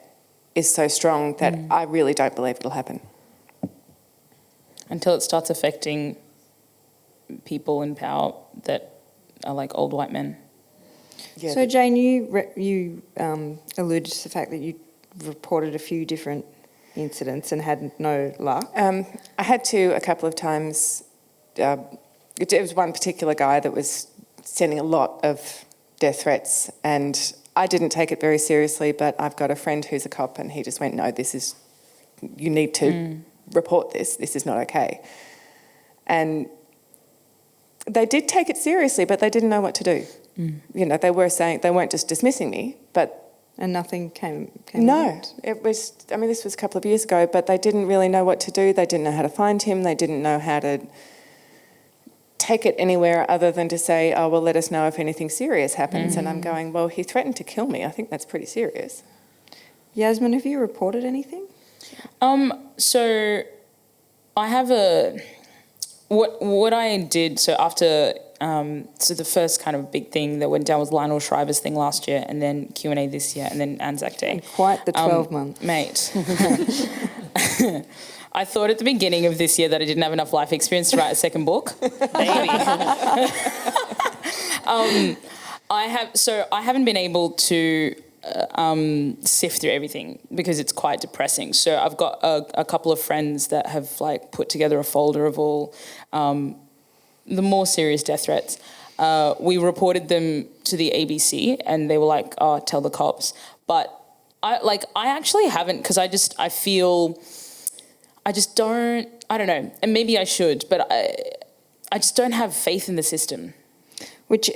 C: is so strong that I really don't believe it'll happen.
B: Until it starts affecting people in power that are like old white men.
C: Yeah.
A: So Jane, you alluded to the fact that you reported a few different incidents and had no luck.
C: I had to a couple of times. It was one particular guy that was sending a lot of death threats, and I didn't take it very seriously, but I've got a friend who's a cop, and he just went, no, you need to report this is not okay. And they did take it seriously, but they didn't know what to do. They were saying, they weren't just dismissing me, but...
A: And nothing came
C: No,
A: out.
C: it was, this was a couple of years ago, but they didn't really know what to do. They didn't know how to find him. They didn't know how to take it anywhere other than to say, oh, well, let us know if anything serious happens. And I'm going, well, he threatened to kill me. I think that's pretty serious.
A: Yassmin, have you reported anything?
B: So I have what I did, so after, so the first kind of big thing that went down was Lionel Shriver's thing last year, and then Q&A this year, and then Anzac Day.
A: Quite the 12 months.
B: Mate. I thought at the beginning of this year that I didn't have enough life experience to write a second book. Maybe. I haven't been able to sift through everything because it's quite depressing. So I've got a couple of friends that have put together a folder of all the more serious death threats. We reported them to the ABC, and they were like, "Oh, tell the cops." But I actually haven't, because I don't know, and maybe I should, but I just don't have faith in the system.
A: Which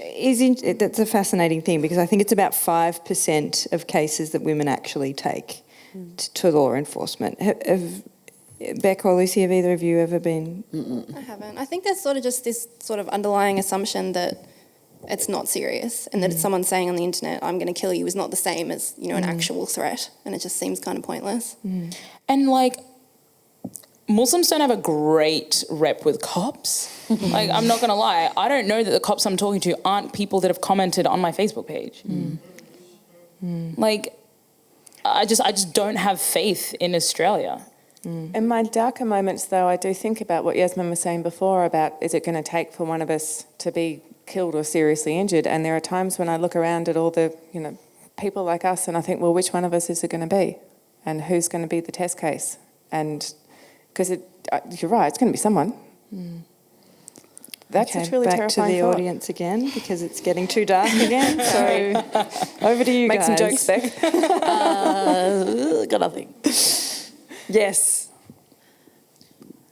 A: that's a fascinating thing, because I think it's about 5% of cases that women actually take to law enforcement. Beck or Lucy, have either of you ever been?
E: I haven't. I think there's sort of just this sort of underlying assumption that it's not serious, and that it's someone saying on the internet, I'm going to kill you, is not the same as, an actual threat, and it just seems kind of pointless.
B: And Muslims don't have a great rep with cops. I'm not going to lie. I don't know that the cops I'm talking to aren't people that have commented on my Facebook page. I just don't have faith in Australia.
C: In my darker moments, though, I do think about what Yassmin was saying before about, is it going to take for one of us to be killed or seriously injured? And there are times when I look around at all the, people like us, and I think, well, which one of us is it going to be? And who's going to be the test case? And because you're right, it's going to be someone. That's a truly
A: back
C: terrifying
A: to the
C: thought.
A: audience again, because it's getting too dark again. So over to you
C: Make
A: guys.
C: some jokes, Beck.
D: Got nothing.
A: Yes.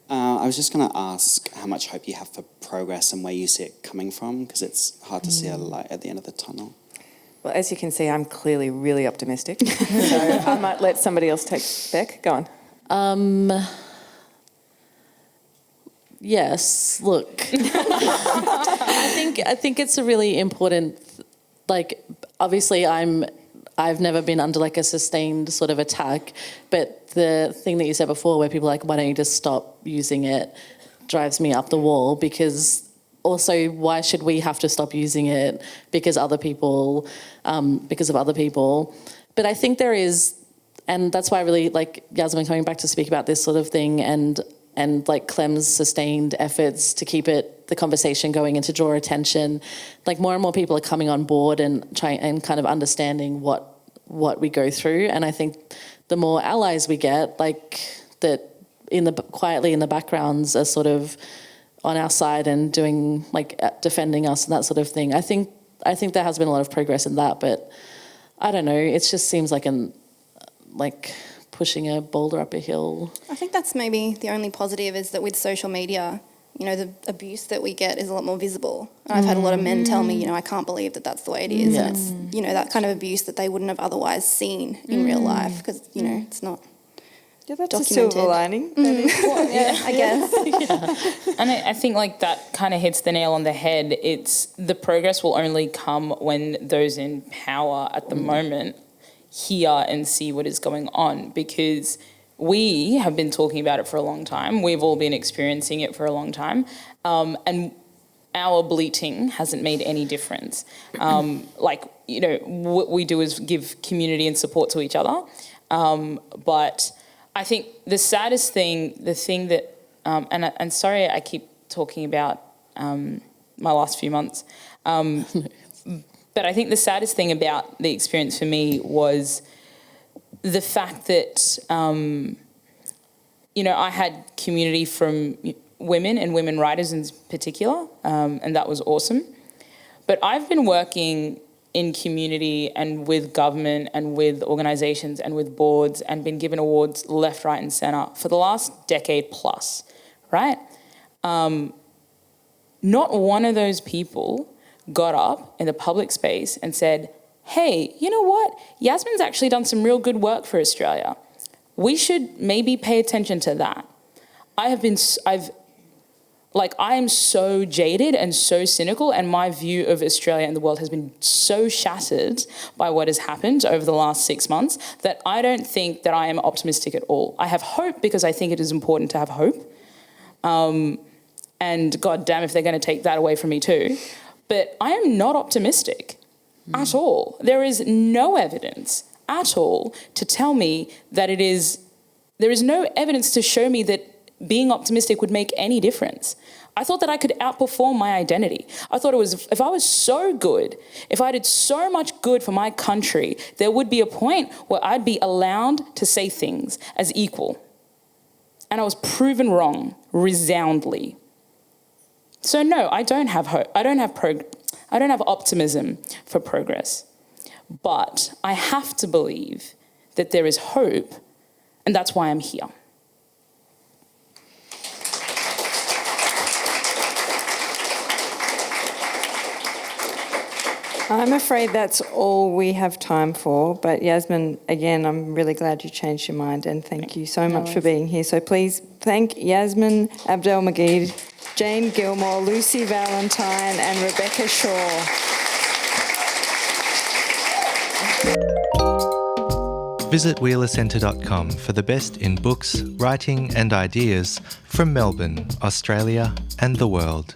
I: I was just going to ask how much hope you have for progress and where you see it coming from, because it's hard to see a light at the end of the tunnel.
C: Well, as you can see, I'm clearly really optimistic. So I might let somebody else take Beck. Go on.
D: Yes, look. I think it's a really important, obviously I've never been under a sustained sort of attack, but the thing that you said before where people are why don't you just stop using it, drives me up the wall, because also why should we have to stop using it because of other people? But I think there is And that's why I really like Yassmin coming back to speak about this sort of thing, and like Clem's sustained efforts to keep the conversation going and to draw attention. Like more and more people are coming on board and trying and kind of understanding what we go through. And I think the more allies we get, like that quietly in the backgrounds are sort of on our side and doing like defending us and that sort of thing. I think there has been a lot of progress in that, but I don't know. It just seems like pushing a boulder up a hill.
E: I think that's maybe the only positive, is that with social media, you know, the abuse that we get is a lot more visible. And I've had a lot of men tell me, you know, I can't believe that that's the way it is. And it's, you know, that kind of abuse that they wouldn't have otherwise seen in real life, because, you know, it's not
A: that's
E: documented.
A: A silver lining.
E: I guess.
B: And I think like that kind of hits the nail on the head. It's the progress will only come when those in power at the moment hear and see what is going on, because we have been talking about it for a long time. We've all been experiencing it for a long time. And our bleating hasn't made any difference. Like, you know, what we do is give community and support to each other. But I think the saddest thing, the thing that, and sorry I keep talking about my last few months, but I think the saddest thing about the experience for me was the fact that, you know, I had community from women and women writers in particular, and that was awesome. But I've been working in community and with government and with organisations and with boards and been given awards left, right and centre for the last decade plus, right? Not one of those people got up in the public space and said, hey, you know what? Yassmin's actually done some real good work for Australia. We should maybe pay attention to that. I am so jaded and so cynical, and my view of Australia and the world has been so shattered by what has happened over the last 6 months that I don't think that I am optimistic at all. I have hope because I think it is important to have hope. And God damn if they're going to take that away from me too. But I am not optimistic at all. There is no evidence at all to tell me that it is. There is no evidence to show me that being optimistic would make any difference. I thought that I could outperform my identity. I thought it was, if I was so good, if I did so much good for my country, there would be a point where I'd be allowed to say things as equal. And I was proven wrong resoundly. So no, I don't have hope. I don't have optimism for progress. But I have to believe that there is hope, and that's why I'm here.
A: I'm afraid that's all we have time for. But Yassmin, again, I'm really glad you changed your mind, and thank you so much for being here. So please thank Yassmin Abdel-Magied, Jane Gilmore, Lucy Valentine and Rebecca Shaw.
J: Visit wheelercentre.com for the best in books, writing and ideas from Melbourne, Australia and the world.